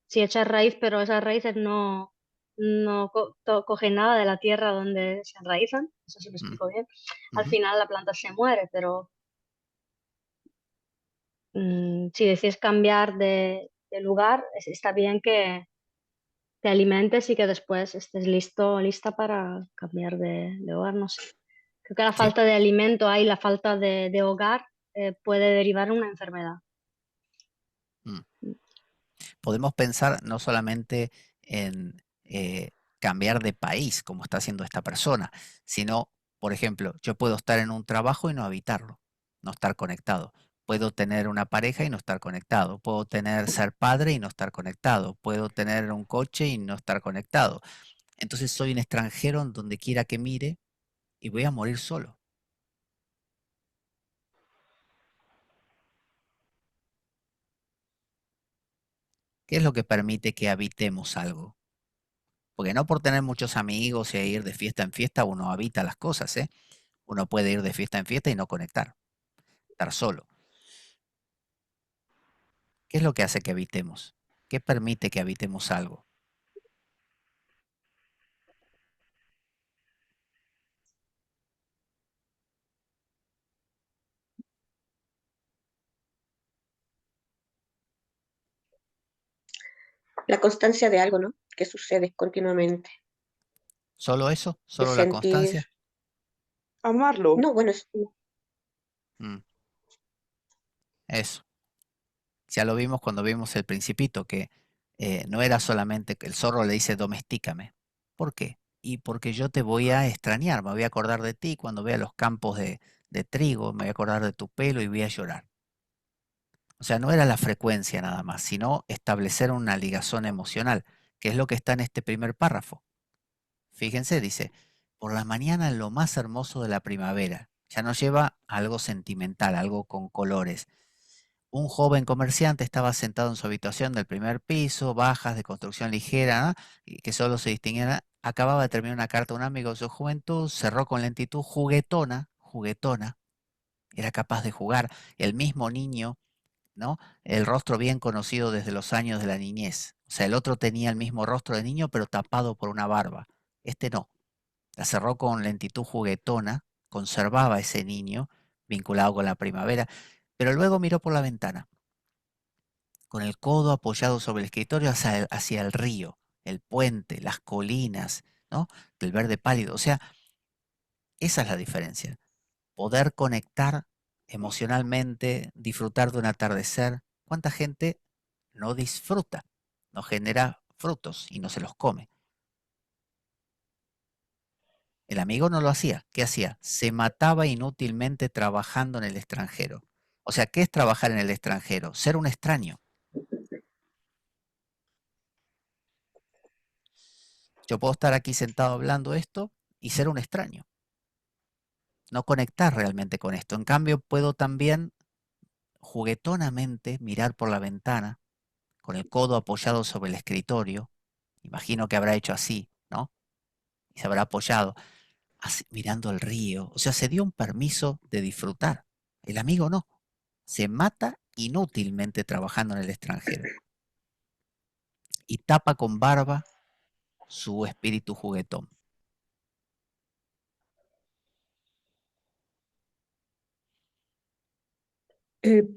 si echas raíz, pero esas raíces no cogen nada de la tierra donde se enraizan, no sé si me Mm, explico bien, al ujú. final la planta se muere, pero si decides cambiar de lugar, está bien que te alimentes y que después estés listo, lista para cambiar de hogar, no sé. Creo que la Sí. falta de alimento ahí, la falta de hogar, puede derivar en una enfermedad. Mm. Podemos pensar no solamente en cambiar de país, como está haciendo esta persona, sino, por ejemplo, yo puedo estar en un trabajo y no habitarlo, no estar conectado. Puedo tener una pareja y no estar conectado. Puedo ser padre y no estar conectado. Puedo tener un coche y no estar conectado. Entonces soy un extranjero en donde quiera que mire y voy a morir solo. ¿Qué es lo que permite que habitemos algo? Porque no por tener muchos amigos y ir de fiesta en fiesta uno habita las cosas, ¿eh? Uno puede ir de fiesta en fiesta y no conectar, estar solo. ¿Qué es lo que hace que habitemos? ¿Qué permite que habitemos algo? La constancia de algo, ¿no? Que sucede continuamente. ¿Solo eso? El ¿Solo la sentir, constancia? Amarlo. no, bueno, Mm, eso. Ya lo vimos cuando vimos El Principito, que no era solamente que el zorro le dice domestícame. ¿Por qué? Y porque yo te voy a extrañar, me voy a acordar de ti cuando vea los campos de trigo, me voy a acordar de tu pelo y voy a llorar. O sea, no era la frecuencia nada más, sino establecer una ligazón emocional, que es lo que está en este primer párrafo. Fíjense, dice, por la mañana en lo más hermoso de la primavera. Ya nos lleva a algo sentimental, algo con colores. Un joven comerciante estaba sentado en su habitación del primer piso, bajas de construcción ligera, ¿no? Y que solo se distinguían. Acababa de terminar una carta a un amigo de su juventud, cerró con lentitud, juguetona, juguetona, era capaz de jugar. El mismo niño, ¿no? El rostro bien conocido desde los años de la niñez. O sea, el otro tenía el mismo rostro de niño, pero tapado por una barba. Este no. La cerró con lentitud juguetona, conservaba ese niño vinculado con la primavera, pero luego miró por la ventana, con el codo apoyado sobre el escritorio hacia el río, el puente, las colinas, ¿no? Del verde pálido. O sea, esa es la diferencia. Poder conectar emocionalmente, disfrutar de un atardecer. ¿Cuánta gente no disfruta, no genera frutos y no se los come? El amigo no lo hacía. ¿Qué hacía? Se mataba inútilmente trabajando en el extranjero. O sea, ¿qué es trabajar en el extranjero? Ser un extraño. Yo puedo estar aquí sentado hablando esto y ser un extraño. No conectar realmente con esto. En cambio, puedo también juguetonamente mirar por la ventana, con el codo apoyado sobre el escritorio. Imagino que habrá hecho así, ¿no? Y se habrá apoyado, así, mirando el río. O sea, se dio un permiso de disfrutar. El amigo no. Se mata inútilmente trabajando en el extranjero. Y tapa con barba su espíritu juguetón.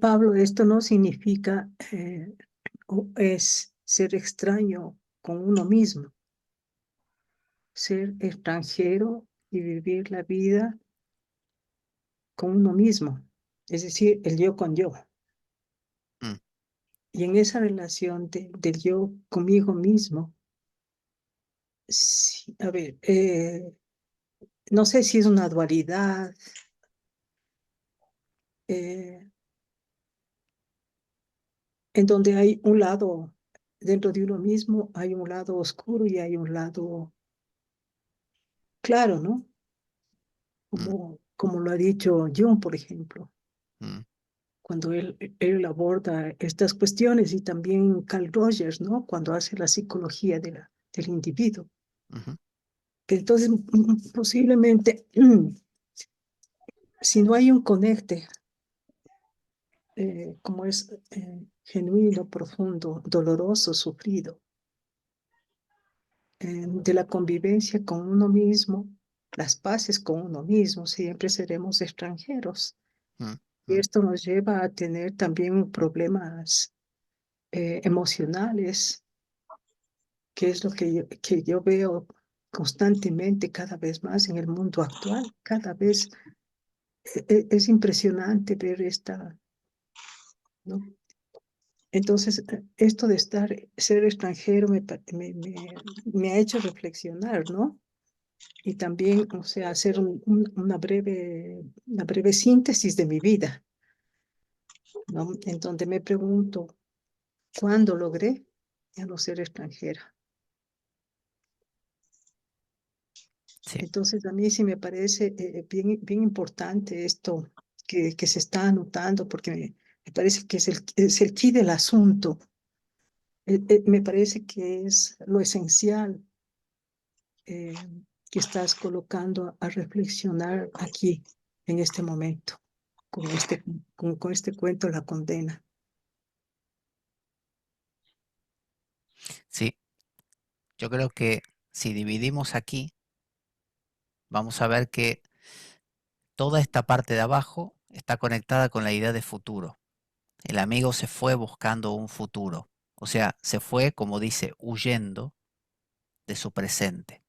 Pablo, esto no significa es ser extraño con uno mismo, ser extranjero y vivir la vida con uno mismo, es decir, el yo con yo. Mm, Y en esa relación del yo conmigo mismo, sí, a ver, no sé si es una dualidad, eh, en donde hay un lado, dentro de uno mismo, hay un lado oscuro y hay un lado claro, ¿no? mm, Como lo ha dicho Jung, por ejemplo, mm, cuando él aborda estas cuestiones, y también Carl Rogers, ¿no? Cuando hace la psicología del individuo. ujú, Entonces, posiblemente, si no hay un conecte, como es genuino, profundo, doloroso, sufrido, de la convivencia con uno mismo, las paces con uno mismo, siempre seremos extranjeros. Mm, Y mm. esto nos lleva a tener también problemas emocionales, que es lo que yo veo constantemente cada vez más en el mundo actual. Cada vez es impresionante ver esta, ¿no? Entonces, esto de ser extranjero me ha hecho reflexionar, ¿no? Y también, o sea, hacer una breve síntesis de mi vida, ¿no? En donde me pregunto, ¿cuándo logré ya no ser extranjera? Sí, Entonces, a mí sí me parece bien importante esto que se está anotando, porque me parece que es el quid del asunto. Me parece que es lo esencial eh, que estás colocando a reflexionar aquí, en este momento, con este cuento, La Condena. sí. Yo creo que si dividimos aquí, vamos a ver que toda esta parte de abajo está conectada con la idea de futuro. El amigo se fue buscando un futuro. O sea, se fue, como dice, huyendo de su presente,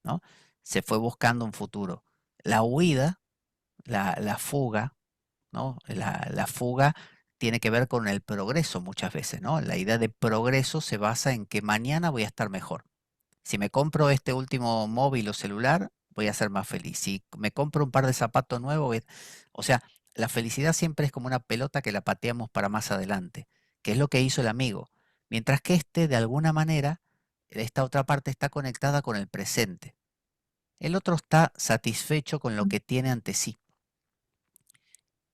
¿no? Se fue buscando un futuro. La huida, la fuga, ¿no? La fuga tiene que ver con el progreso muchas veces, ¿no? La idea de progreso se basa en que mañana voy a estar mejor. Si me compro este último móvil o celular, voy a ser más feliz. Si me compro un par de zapatos nuevos, o sea, la felicidad siempre es como una pelota que la pateamos para más adelante, que es lo que hizo el amigo. Mientras que de alguna manera, esta otra parte está conectada con el presente. El otro está satisfecho con lo que tiene ante sí,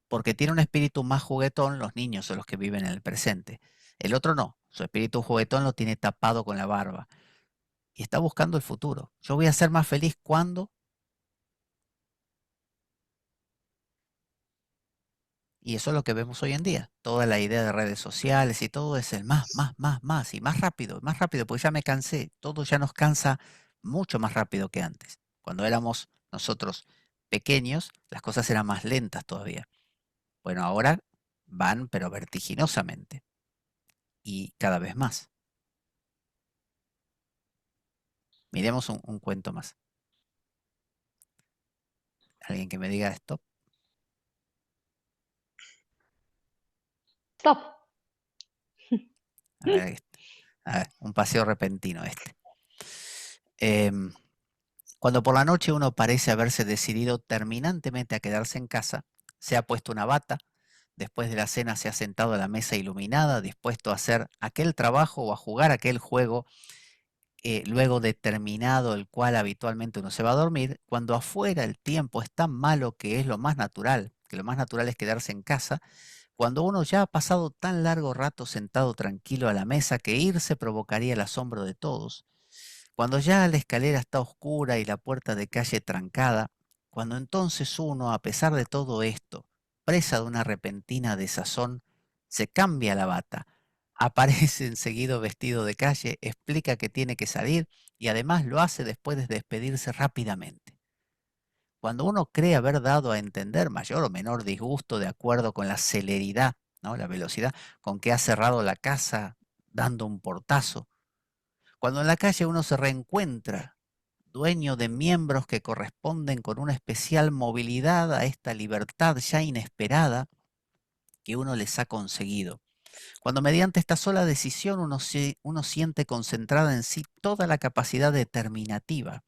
porque tiene un espíritu más juguetón, los niños son los que viven en el presente. El otro no, su espíritu juguetón lo tiene tapado con la barba y está buscando el futuro. Yo voy a ser más feliz cuando, y eso es lo que vemos hoy en día. Toda la idea de redes sociales y todo es el más y más rápido, porque ya me cansé. Todo ya nos cansa mucho más rápido que antes. Cuando éramos nosotros pequeños, las cosas eran más lentas todavía. Bueno, ahora van, pero vertiginosamente y cada vez más. Miremos un cuento más. Alguien que me diga esto. Stop. A ver, a ver, un paseo repentino este. Em, Cuando por la noche uno parece haberse decidido terminantemente a quedarse en casa, se ha puesto una bata, después de la cena se ha sentado a la mesa iluminada, dispuesto a hacer aquel trabajo o a jugar aquel juego, luego de terminado el cual habitualmente uno se va a dormir, cuando afuera el tiempo es tan malo que es lo más natural, que lo más natural es quedarse en casa, cuando uno ya ha pasado tan largo rato sentado tranquilo a la mesa que irse provocaría el asombro de todos, cuando ya la escalera está oscura y la puerta de calle trancada, cuando entonces uno, a pesar de todo esto, presa de una repentina desazón, se cambia la bata, aparece enseguida vestido de calle, explica que tiene que salir y además lo hace después de despedirse rápidamente. Cuando uno cree haber dado a entender mayor o menor disgusto de acuerdo con la celeridad, ¿no? La velocidad con que ha cerrado la casa dando un portazo, cuando en la calle uno se reencuentra, dueño de miembros que corresponden con una especial movilidad a esta libertad ya inesperada que uno les ha conseguido. Cuando mediante esta sola decisión uno siente concentrada en sí toda la capacidad determinativa.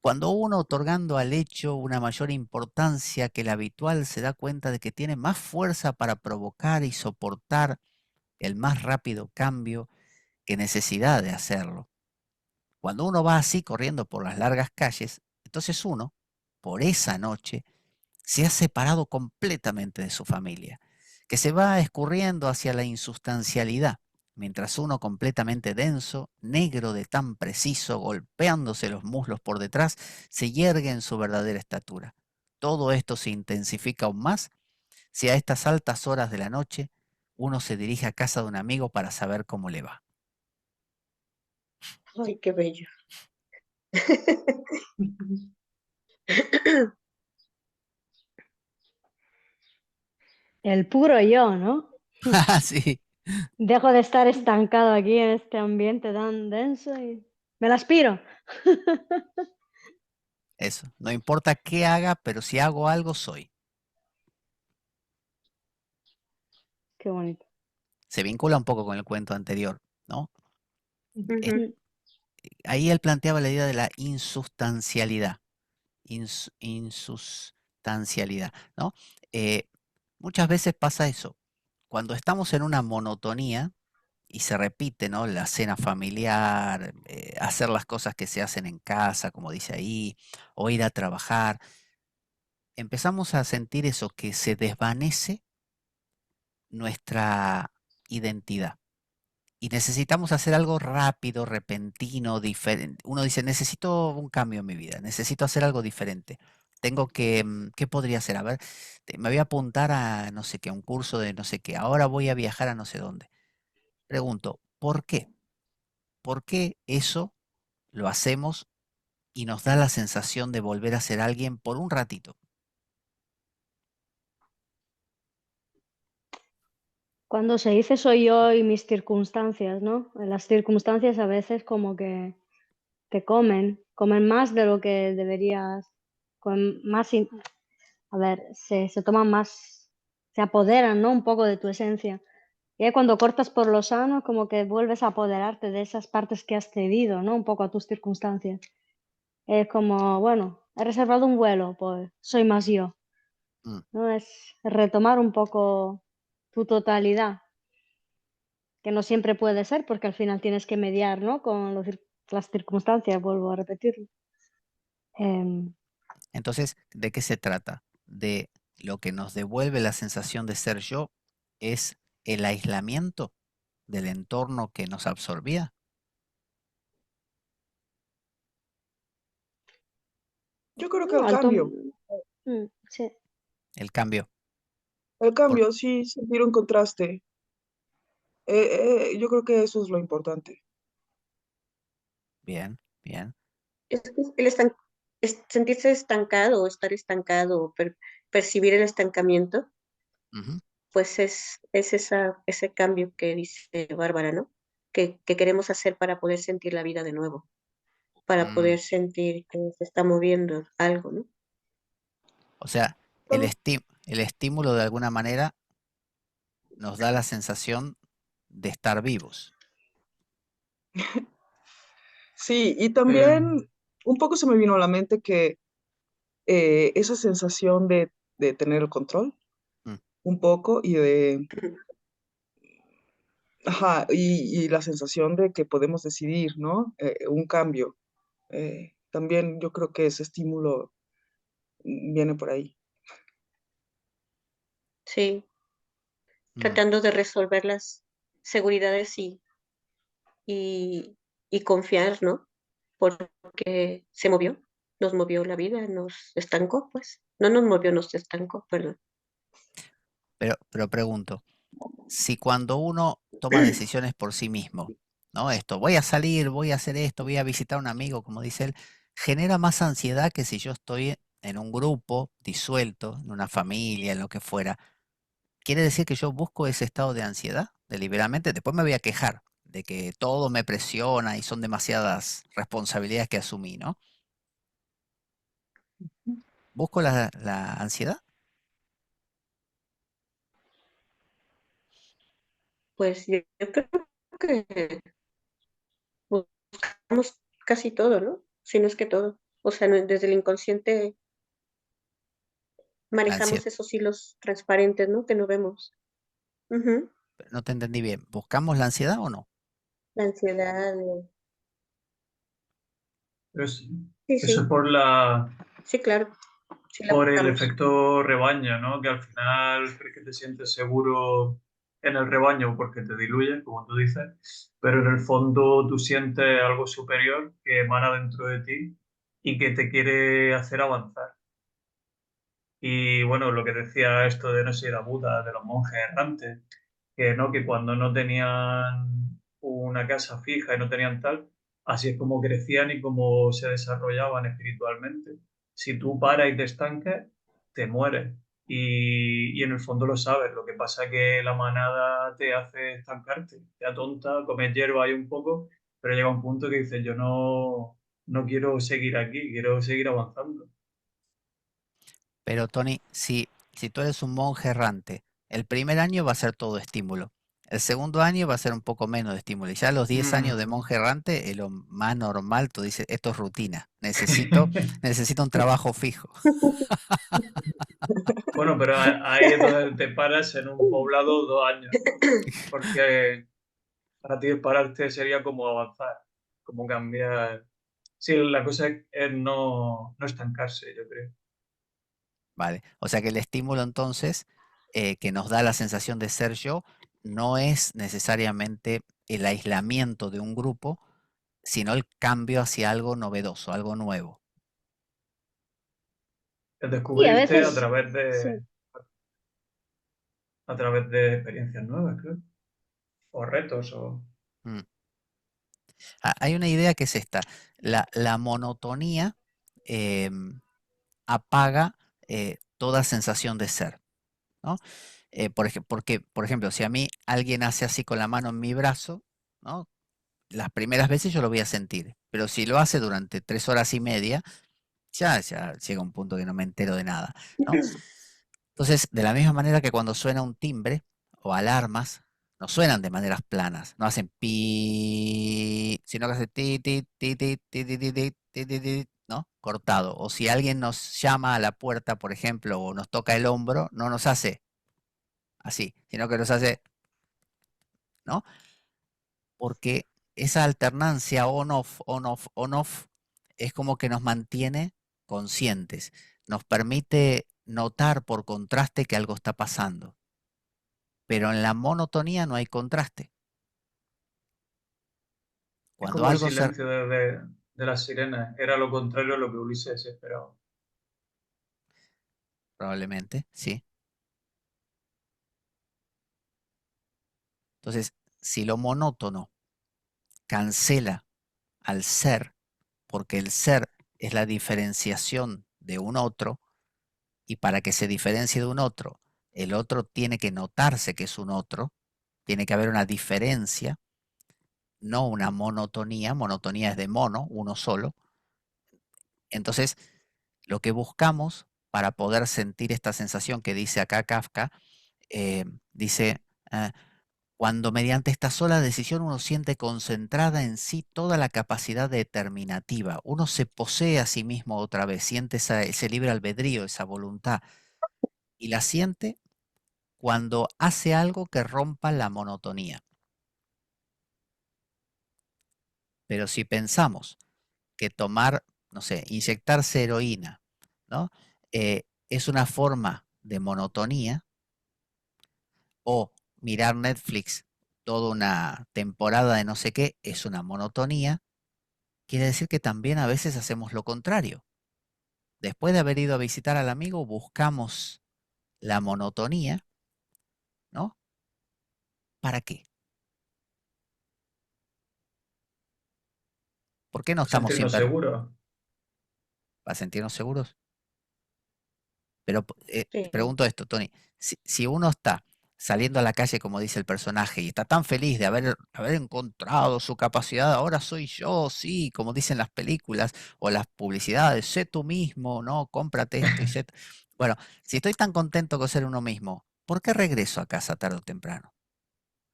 Cuando uno, otorgando al hecho una mayor importancia que la habitual, se da cuenta de que tiene más fuerza para provocar y soportar el más rápido cambio que necesidad de hacerlo. Cuando uno va así corriendo por las largas calles, entonces uno, por esa noche, se ha separado completamente de su familia, que se va escurriendo hacia la insustancialidad, mientras uno completamente denso, negro de tan preciso, golpeándose los muslos por detrás, se yergue en su verdadera estatura. Todo esto se intensifica aún más si a estas altas horas de la noche uno se dirige a casa de un amigo para saber cómo le va. Ay, qué bello. El puro yo, ¿no? Sí, Dejo de estar estancado aquí en este ambiente tan denso y me la aspiro. eso. No importa qué haga, pero si hago algo, soy. Qué bonito. Se vincula un poco con el cuento anterior, ¿no? Es- Ujú. Mm. Ahí él planteaba la idea de la insustancialidad. Insustancialidad, ¿no? Eh, Muchas veces pasa eso. Cuando estamos en una monotonía y se repite, ¿no? La cena familiar, hacer las cosas que se hacen en casa, como dice ahí, o ir a trabajar, empezamos a sentir eso, que se desvanece nuestra identidad. Y necesitamos hacer algo rápido, repentino, diferente. Uno dice, necesito un cambio en mi vida, necesito hacer algo diferente. Tengo que, ¿qué podría hacer? A ver, me voy a apuntar a no sé qué, a un curso de no sé qué. Ahora voy a viajar a no sé dónde. Pregunto, ¿por qué? ¿Por qué eso lo hacemos y nos da la sensación de volver a ser alguien por un ratito? Cuando se dice soy yo y mis circunstancias, ¿no? Las circunstancias a veces como que te comen más de lo que deberías, con más, a ver, se toman más, se apoderan, ¿no? Un poco de tu esencia. Y ahí cuando cortas por lo sano, como que vuelves a apoderarte de esas partes que has cedido, ¿no? Un poco a tus circunstancias. Es como, bueno, he reservado un vuelo, pues soy más yo, Mm. ¿no? Es retomar un poco tu totalidad, que no siempre puede ser, porque al final tienes que mediar, ¿no? Con las circunstancias, vuelvo a repetirlo. Em, Entonces, ¿de qué se trata? De lo que nos devuelve la sensación de ser yo es el aislamiento del entorno que nos absorbía, Yo creo que no, sí. el cambio. el Por- cambio, sí, sentir un contraste. Yo creo que eso es lo importante. Bien, bien. Es que sentirse estancado o estar estancado o percibir el estancamiento, Ujú. pues es ese cambio que dice Bárbara, ¿no? Que queremos hacer para poder sentir la vida de nuevo, para Mm. poder sentir que se está moviendo algo, ¿no? O sea, el estímulo de alguna manera nos da la sensación de estar vivos. Sí, y Eh, también un poco se me vino a la mente que esa sensación de tener el control, Mm. un poco, ajá, y la sensación de que podemos decidir, ¿no? Un cambio. También yo creo que ese estímulo viene por ahí. Sí, Mm. tratando de resolver las seguridades y, y confiar, ¿no? Porque se movió, nos movió la vida, nos estancó, pues. No nos movió, nos estancó, perdón. Pero pregunto, si cuando uno toma decisiones por sí mismo, ¿no? Esto, voy a salir, voy a hacer esto, voy a visitar a un amigo, como dice él, genera más ansiedad que si yo estoy en un grupo disuelto, en una familia, en lo que fuera. ¿Quiere decir que yo busco ese estado de ansiedad deliberadamente? Después me voy a quejar de que todo me presiona y son demasiadas responsabilidades que asumí, ¿no? ¿Busco la ansiedad? Pues yo creo que buscamos casi todo, ¿no? Si no es que todo. O sea, desde el inconsciente La ansiedad. manejamos esos hilos transparentes, ¿no? Que no vemos. Ujú. No te entendí bien. ¿Buscamos la ansiedad o no? La ansiedad. es- Sí, Eso es sí, sí, claro. Sí la por el buscamos. efecto rebaño, ¿no? Que al final crees que te sientes seguro en el rebaño porque te diluye, como tú dices, pero en el fondo tú sientes algo superior que emana dentro de ti y que te quiere hacer avanzar. Y bueno, lo que decía esto de no sé, la Buda, de los monjes errantes, que no, que cuando no tenían una casa fija y no tenían tal, así es como crecían y cómo se desarrollaban espiritualmente. Si tú paras y te estancas, te mueres. Y en el fondo lo sabes. Lo que pasa es que la manada te hace estancarte, te atonta, comes hierba ahí un poco, pero llega un punto que dices, yo no quiero seguir aquí, quiero seguir avanzando. Pero Tony, si tú eres un monje errante, el primer año va a ser todo estímulo. El segundo año va a ser un poco menos de estímulo. Y ya a los 10 años de Mm. monje errante, lo más normal, tú dices, esto es rutina. Necesito un trabajo fijo. Bueno, pero ahí es donde te paras en un poblado 2 años, ¿no? Porque para ti pararte sería como avanzar, como cambiar. Sí, la cosa es no estancarse, yo creo. Vale. O sea que el estímulo entonces, que nos da la sensación de ser yo, no es necesariamente el aislamiento de un grupo, sino el cambio hacia algo novedoso, algo nuevo. Es Y a descubrirte veces, sí. a través de experiencias nuevas, creo. O retos, o... Mm. Hay una idea que es esta. La monotonía apaga toda sensación de ser, ¿no? Porque, por ejemplo, si a mí alguien hace así con la mano en mi brazo, ¿no? Las primeras veces yo lo voy a sentir, pero si lo hace durante 3 horas y media, ya llega un punto que no me entero de nada, ¿no? Entonces, de la misma manera que cuando suena un timbre o alarmas, no suenan de maneras planas, no hacen pi, sino que hace ti, ti, ti, ti, ti, ti, ti, ti, ti, ti, ti, ¿no? Cortado. O si alguien nos llama a la puerta, por ejemplo, o nos toca el hombro, no nos hace así, sino que nos hace, ¿no? Porque esa alternancia on-off, on-off, on-off, es como que nos mantiene conscientes, nos permite notar por contraste que algo está pasando. Pero en la monotonía no hay contraste. Es Cuando como el algo se... silencio de las sirenas. Era lo contrario a lo que Ulises esperaba. Probablemente, sí. Entonces, si lo monótono cancela al ser, porque el ser es la diferenciación de un otro, y para que se diferencie de un otro, el otro tiene que notarse que es un otro, tiene que haber una diferencia, no una monotonía. Monotonía es de mono, uno solo. Entonces, lo que buscamos para poder sentir esta sensación que dice acá Kafka, dice, ah, cuando mediante esta sola decisión uno siente concentrada en sí toda la capacidad determinativa, uno se posee a sí mismo otra vez, siente ese libre albedrío, esa voluntad, y la siente cuando hace algo que rompa la monotonía. Pero si pensamos que tomar, no sé, inyectarse heroína, ¿no? Es una forma de monotonía, o mirar Netflix toda una temporada de no sé qué es una monotonía, quiere decir que también a veces hacemos lo contrario. Después de haber ido a visitar al amigo, buscamos la monotonía, ¿no? ¿Para qué? ¿Por qué no estamos Sentirnos siempre seguros. para sentirnos seguros? Pero te Sí. pregunto esto, Tony, si uno está saliendo a la calle, como dice el personaje, y está tan feliz de haber encontrado su capacidad, ahora soy yo, sí, como dicen las películas o las publicidades, sé tú mismo, ¿no? Cómprate esto y sé... Bueno, si estoy tan contento con ser uno mismo, ¿por qué regreso a casa tarde o temprano?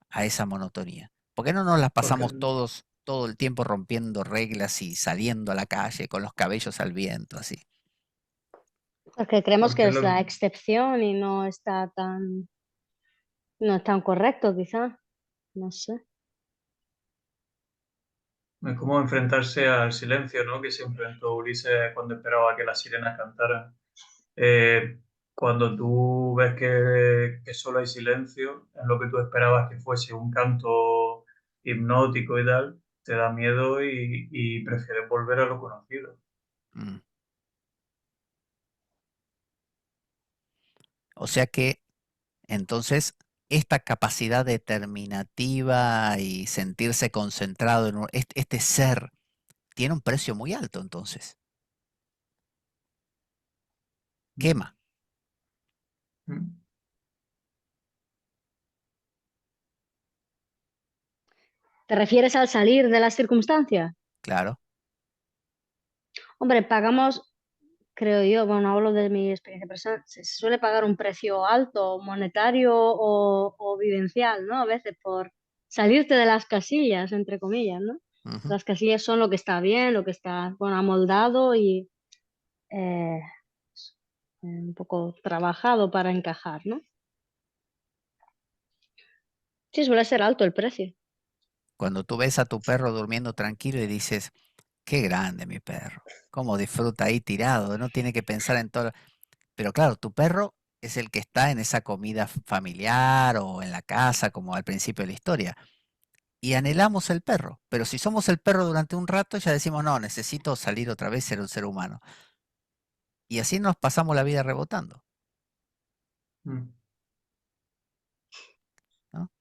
A esa monotonía. ¿Por qué no nos las Porque, pasamos todos todo el tiempo rompiendo reglas y saliendo a la calle con los cabellos al viento, así? Porque creemos porque que es es la excepción y no está tan, no es tan correcto, quizá. No sé. es como enfrentarse al silencio, ¿no? Que se enfrentó Ulises cuando esperaba que las sirenas cantaran. Eh, Cuando tú ves que solo hay silencio, en lo que tú esperabas que fuese un canto hipnótico y tal, te da miedo y prefieres volver a lo conocido. Mm. O sea que entonces esta capacidad determinativa y sentirse concentrado en este ser tiene un precio muy alto entonces. Quema. Mm. ¿Te refieres al salir de las circunstancias? Claro. Hombre, pagamos, creo yo, bueno, hablo de mi experiencia personal, se suele pagar un precio alto, monetario o vivencial, ¿no? A veces por salirte de las casillas, entre comillas, ¿no? Ujú. Las casillas son lo que está bien, lo que está, bueno, amoldado y eh, un poco trabajado para encajar, ¿no? Sí, suele ser alto el precio. Cuando tú ves a tu perro durmiendo tranquilo y dices, qué grande mi perro, cómo disfruta ahí tirado, no tiene que pensar en todo. Pero claro, tu perro es el que está en esa comida familiar o en la casa, como al principio de la historia. Y anhelamos el perro, pero si somos el perro durante un rato, ya decimos, no, necesito salir otra vez, ser un ser humano. Y así nos pasamos la vida rebotando, Mm. ¿no?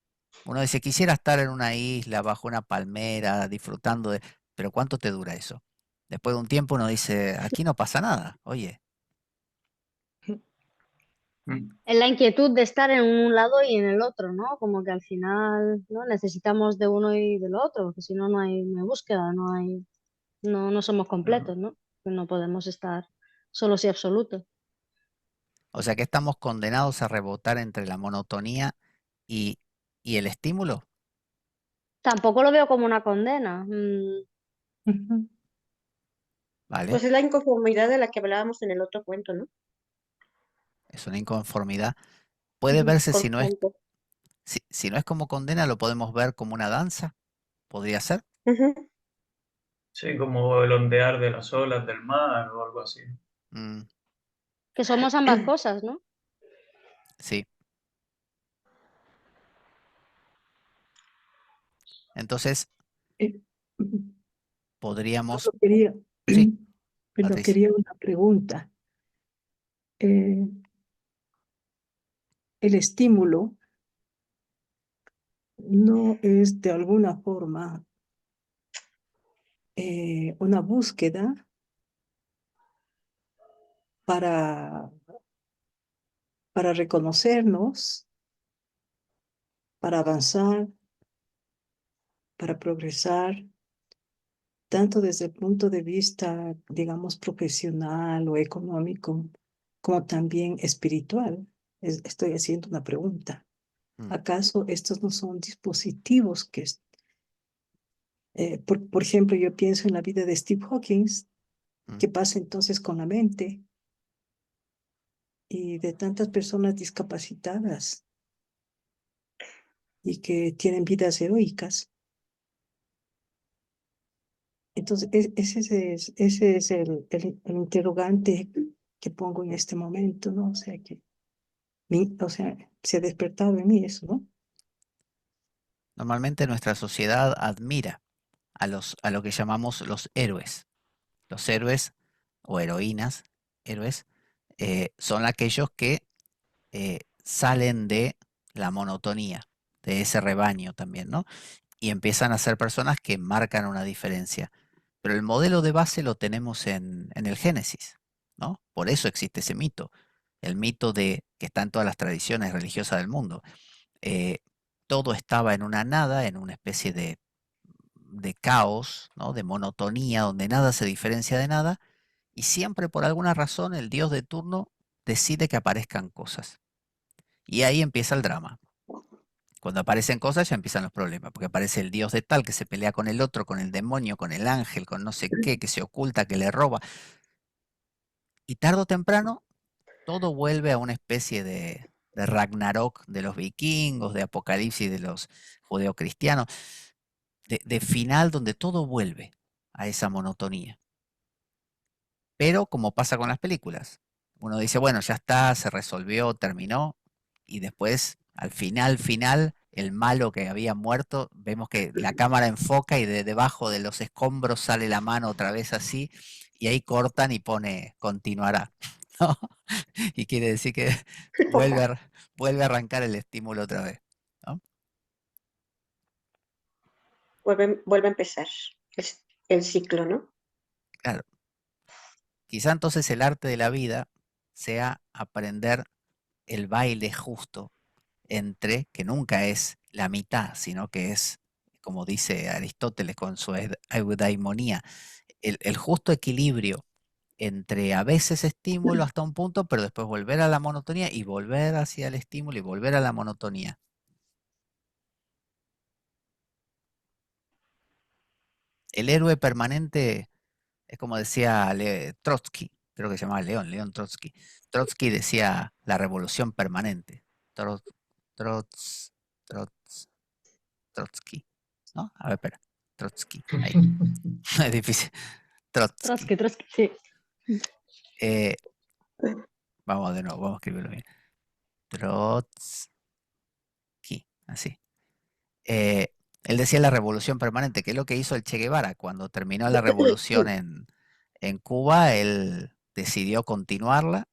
Uno dice, quisiera estar en una isla, bajo una palmera, disfrutando de... Pero ¿cuánto te dura eso? Después de un tiempo uno dice, aquí no pasa nada, oye. Mm. Es la inquietud de estar en un lado y en el otro, ¿no? Como que al final, ¿no? Necesitamos de uno y del otro, porque si no, no hay búsqueda, no somos Claro. completos, ¿no? No podemos estar solos y absolutos. O sea que estamos condenados a rebotar entre la monotonía y, y el estímulo, Tampoco lo veo como una condena. Ujú. ¿vale? Pues es la inconformidad de la que hablábamos en el otro cuento, ¿no? Es una inconformidad. Puede Ujú, verse constante. si no es como condena, lo podemos ver como una danza, podría ser. Ujú. Sí, como el ondear de las olas del mar o algo así. Mm, Que somos ambas cosas, ¿no? sí. Entonces Eh, podríamos, Solo quería, sí, pero Patricia. quería una pregunta. Eh, el estímulo no es de alguna forma una búsqueda para, para reconocernos, para avanzar, para progresar, tanto desde el punto de vista, digamos, profesional o económico, como también espiritual. Estoy haciendo una pregunta. Mm, ¿Acaso estos no son dispositivos que, por ejemplo, yo pienso en la vida de Steve Hawking, mm. qué pasa entonces con la mente y de tantas personas discapacitadas y que tienen vidas heroicas? Entonces, ese es el interrogante que pongo en este momento, ¿no? O sea, o sea, se ha despertado en mí eso, ¿no? Normalmente nuestra sociedad admira a lo que llamamos los héroes. Los héroes o heroínas, héroes, son aquellos que salen de la monotonía, de ese rebaño también, ¿no? Y empiezan a ser personas que marcan una diferencia. Pero el modelo de base lo tenemos en el Génesis, ¿no? Por eso existe ese mito, el mito de que está en todas las tradiciones religiosas del mundo. Eh, Todo estaba en una nada, en una especie de caos, ¿no? De monotonía, donde nada se diferencia de nada, y siempre por alguna razón el dios de turno decide que aparezcan cosas. Y ahí empieza el drama. Cuando aparecen cosas ya empiezan los problemas, porque aparece el dios de tal que se pelea con el otro, con el demonio, con el ángel, con no sé qué, que se oculta, que le roba. Y tarde o temprano todo vuelve a una especie de Ragnarok de los vikingos, de Apocalipsis de los judeocristianos, de final donde todo vuelve a esa monotonía. Pero como pasa con las películas, uno dice, bueno, ya está, se resolvió, terminó, y después, al final, el malo que había muerto, vemos que la cámara enfoca y de debajo de los escombros sale la mano otra vez así, y ahí cortan y pone continuará, ¿no? Y quiere decir que vuelve a arrancar el estímulo otra vez, ¿no? Vuelve a empezar. el ciclo, ¿no? Claro, quizá entonces el arte de la vida sea aprender el baile justo entre, que nunca es la mitad, sino que es, como dice Aristóteles con su eudaimonía, el justo equilibrio entre a veces estímulo hasta un punto, pero después volver a la monotonía y volver hacia el estímulo y volver a la monotonía. El héroe permanente es como decía Trotsky, creo que se llamaba León Trotsky. Trotsky decía la revolución permanente. Trots, Trots, Trotsky. ¿No? A ver, espera. Trotsky. Ahí. Es difícil. Trotsky. Trotsky, sí. Eh, vamos de nuevo, vamos a escribirlo bien. Trotsky. Así. Él decía la revolución permanente, que es lo que hizo el Che Guevara. Cuando terminó la revolución en Cuba, él decidió continuarla.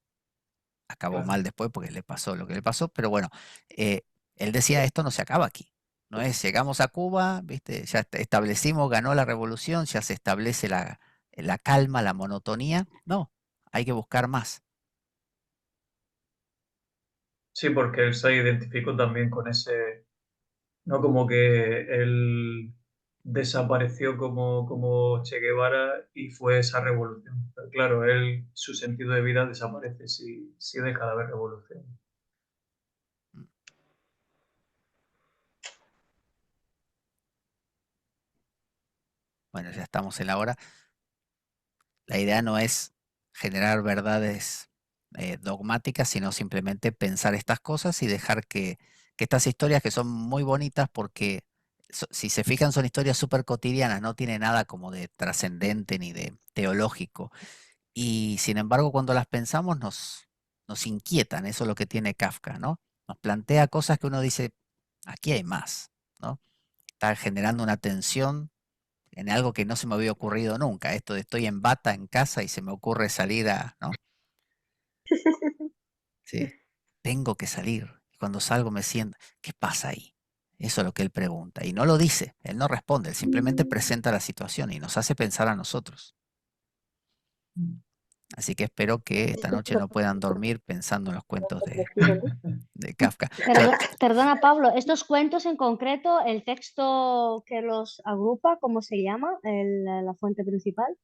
Acabó Claro. mal después porque le pasó lo que le pasó, pero bueno, él decía esto no se acaba aquí. No es, llegamos a Cuba, ¿viste? Ya establecimos, ganó la revolución, ya se establece la calma, la monotonía. No, hay que buscar más. Sí, porque él se identificó también con ese, ¿no? Como que él desapareció como Che Guevara y fue esa revolución. Pero claro, él, su sentido de vida desaparece si deja de haber revolución. Bueno, ya estamos en la hora. La idea no es generar verdades dogmáticas, sino simplemente pensar estas cosas y dejar que estas historias que son muy bonitas porque si se fijan son historias súper cotidianas, no tiene nada como de trascendente ni de teológico. Y sin embargo, cuando las pensamos nos inquietan, eso es lo que tiene Kafka, ¿no? Nos plantea cosas que uno dice, aquí hay más, ¿no? Está generando una tensión en algo que no se me había ocurrido nunca, esto de estoy en bata en casa y se me ocurre salir ¿no? Sí, tengo que salir. Y cuando salgo me siento, ¿qué pasa ahí? Eso es lo que él pregunta. Y no lo dice, él no responde, él simplemente presenta la situación y nos hace pensar a nosotros. Así que espero que esta noche no puedan dormir pensando en los cuentos de Kafka. Perdona, Pablo, estos cuentos en concreto, el texto que los agrupa, ¿cómo se llama? La fuente principal.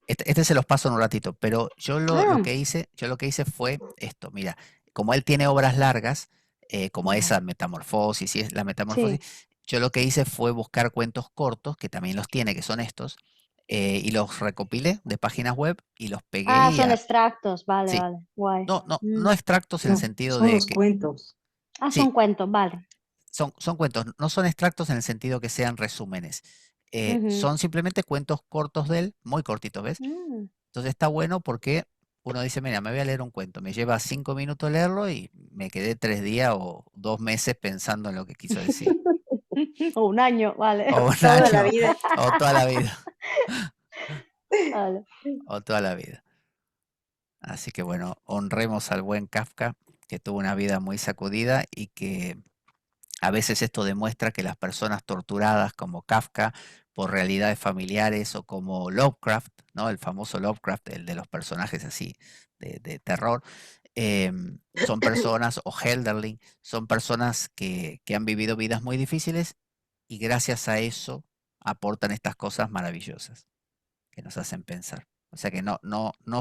Este se los paso en un ratito, pero yo lo Ah, que hice fue esto, mira, como él tiene obras largas, como esa Metamorfosis, y es la Metamorfosis, sí. yo lo que hice fue buscar cuentos cortos, que también los tiene, que son estos, y los recopilé de páginas web y los pegué Ah, y son extractos, vale, sí, vale, guay. no extractos en el No, sentido son de los que, cuentos. Ah, sí, son cuentos, vale. son cuentos, no son extractos en el sentido que sean resúmenes, Ujú. son simplemente cuentos cortos de él, muy cortitos, ¿ves? Mm. Entonces está bueno porque uno dice, mira, me voy a leer un cuento, me lleva 5 minutos leerlo y me quedé 3 días o 2 meses pensando en lo que quiso decir. O un año, vale. O un Toda la año, vida. o toda la vida, Vale. o toda la vida. Así que bueno, honremos al buen Kafka, que tuvo una vida muy sacudida y que a veces esto demuestra que las personas torturadas como Kafka por realidades familiares o como Lovecraft, ¿no? El famoso Lovecraft, el de los personajes así de terror, son personas, o Helderling, son personas que han vivido vidas muy difíciles y gracias a eso aportan estas cosas maravillosas que nos hacen pensar. O sea que no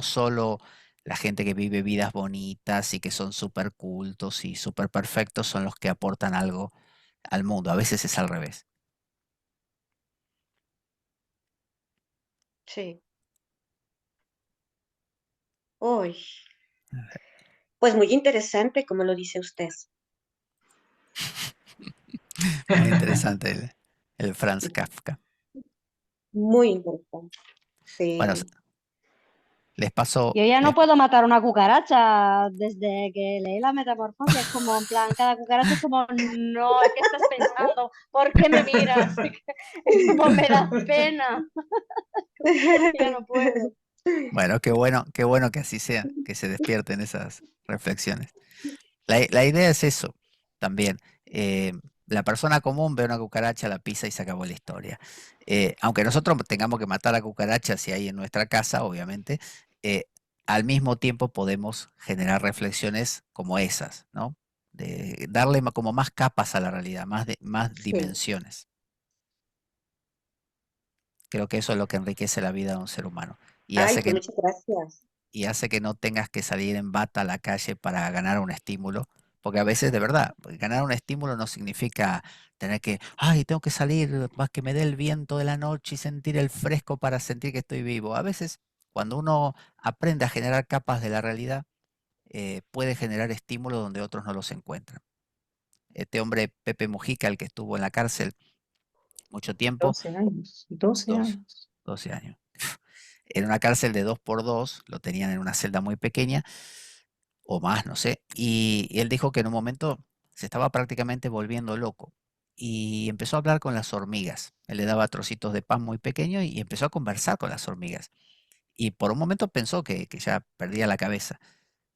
solo la gente que vive vidas bonitas y que son súper cultos y súper perfectos son los que aportan algo al mundo, a veces es al revés. Sí. Uy, pues muy interesante, como lo dice usted. Muy interesante el Franz Kafka. Muy interesante. Bueno, Sí. les paso, Yo ya no puedo matar una cucaracha desde que leí la Metamorfosis. Es como, en plan, cada cucaracha es como, no, ¿qué estás pensando? ¿Por qué me miras? Es como, me da pena. Ya no puedo. bueno, qué bueno que así sea, que se despierten esas reflexiones. La idea es eso también. La persona común ve una cucaracha, la pisa y se acabó la historia. Aunque nosotros tengamos que matar a cucarachas si hay en nuestra casa, obviamente, eh, al mismo tiempo podemos generar reflexiones como esas, ¿no? De darle como más capas a la realidad, más Sí. dimensiones. Creo que eso es lo que enriquece la vida de un ser humano y Ay, hace pues que, muchas gracias. y hace que no tengas que salir en bata a la calle para ganar un estímulo, porque a veces de verdad, ganar un estímulo no significa tener que, ay, tengo que salir, más que me dé el viento de la noche y sentir el fresco para sentir que estoy vivo. A veces, cuando uno aprende a generar capas de la realidad, puede generar estímulos donde otros no los encuentran. Este hombre, Pepe Mujica, el que estuvo en la cárcel mucho tiempo, 12 años, 12 12, años. 12 años. En una cárcel de 2x2, lo tenían en una celda muy pequeña, o más, no sé, y él dijo que en un momento se estaba prácticamente volviendo loco y empezó a hablar con las hormigas. Él le daba trocitos de pan muy pequeños y empezó a conversar con las hormigas. Y por un momento pensó que ya perdía la cabeza.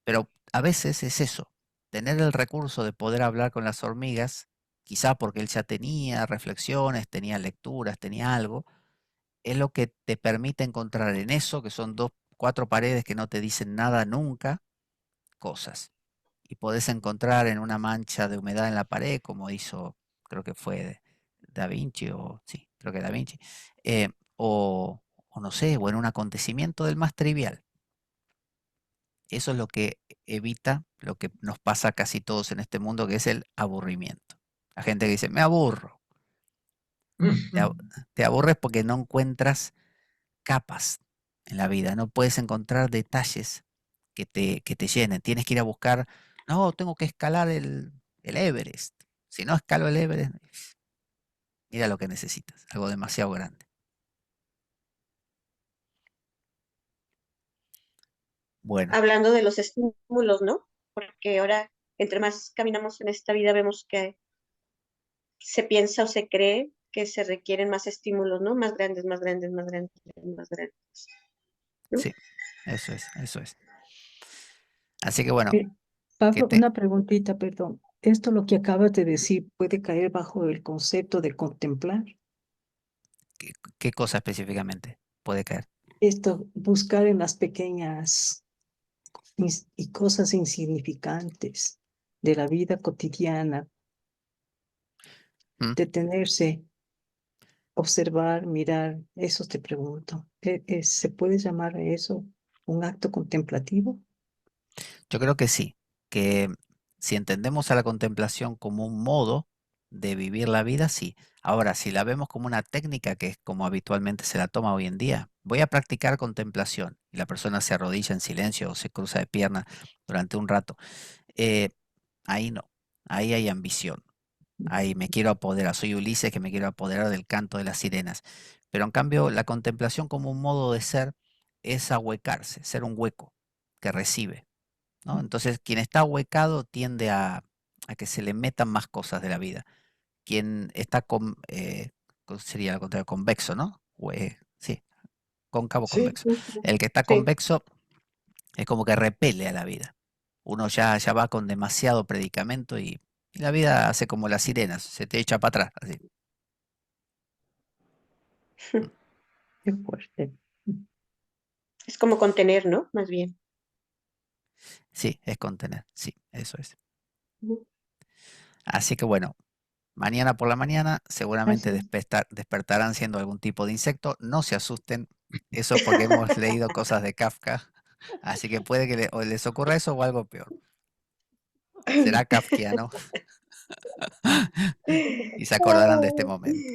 Pero a veces es eso, tener el recurso de poder hablar con las hormigas, quizá porque él ya tenía reflexiones, tenía lecturas, tenía algo, es lo que te permite encontrar en eso, que son 4 paredes que no te dicen nada nunca, cosas. Y podés encontrar en una mancha de humedad en la pared, como hizo, creo que fue Da Vinci, o sí, creo que Da Vinci, eh, o, o no sé, o en un acontecimiento del más trivial. Eso es lo que evita lo que nos pasa a casi todos en este mundo, que es el aburrimiento. La gente que dice, me aburro. Te aburres porque no encuentras capas en la vida, no puedes encontrar detalles que te llenen. Tienes que ir a buscar, no, tengo que escalar el Everest. Si no escalo el Everest, mira lo que necesitas, algo demasiado grande. Bueno, Hablando de los estímulos, ¿no? Porque ahora, entre más caminamos en esta vida, vemos que se piensa o se cree que se requieren más estímulos, ¿no? Más grandes, más grandes, más grandes, más grandes. ¿No? sí, eso es, eso es. Así que bueno, Eh, que Pablo, te, una preguntita, perdón. ¿Esto lo que acabas de decir puede caer bajo el concepto de contemplar? ¿qué cosa específicamente puede caer? Esto, buscar en las pequeñas y cosas insignificantes de la vida cotidiana, ¿Mm? detenerse, observar, mirar, eso te pregunto. ¿Se puede llamar a eso un acto contemplativo? Yo creo que sí, que si entendemos a la contemplación como un modo de vivir la vida, sí. Ahora, si la vemos como una técnica, que es como habitualmente se la toma hoy en día, voy a practicar contemplación y la persona se arrodilla en silencio o se cruza de pierna durante un rato, eh, ahí no, ahí hay ambición, ahí me quiero apoderar, soy Ulises que me quiero apoderar del canto de las sirenas. Pero en cambio, la contemplación como un modo de ser es ahuecarse, ser un hueco que recibe, ¿no? Entonces, quien está ahuecado tiende a que se le metan más cosas de la vida. Quien está sería lo contrario, convexo, ¿no? Sí, cóncavo, Sí, convexo. El que está Sí. convexo es como que repele a la vida. Uno ya va con demasiado predicamento y la vida hace como las sirenas, se te echa para atrás. Así. Qué fuerte. Es como contener, ¿no? Más bien. Sí, es contener, sí, eso es. Ujú. Así que bueno, mañana por la mañana seguramente Así. despertarán siendo algún tipo de insecto. No se asusten, eso es porque hemos leído cosas de Kafka. Así que puede que o les ocurra eso o algo peor. Será kafkiano y se acordarán de este momento.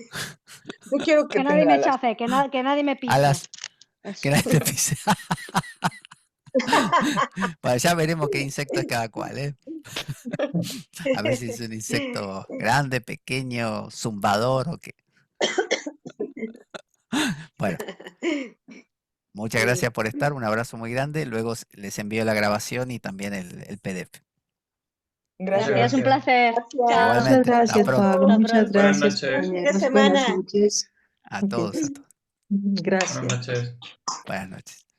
Yo quiero que Que nadie tenga me alas. chafe, que nadie me pise. Alas, que Eso. nadie te pise. Bueno, ya veremos qué insecto es cada cual, ¿eh? A ver si es un insecto grande, pequeño, zumbador o qué. Bueno, muchas Muy gracias bien. por estar, un abrazo muy grande. Luego les envío la grabación y también el PDF. Gracias. Gracias, un gracias. placer. Gracias. Chao. Muchas Igualmente, hasta gracias, pronto. Pablo. Hasta Muchas pronto. Buenas gracias, noches. Buen fin de compañeros. Buenas semana. noches. A todos, a todos. Buenas Gracias. noches. Buenas noches.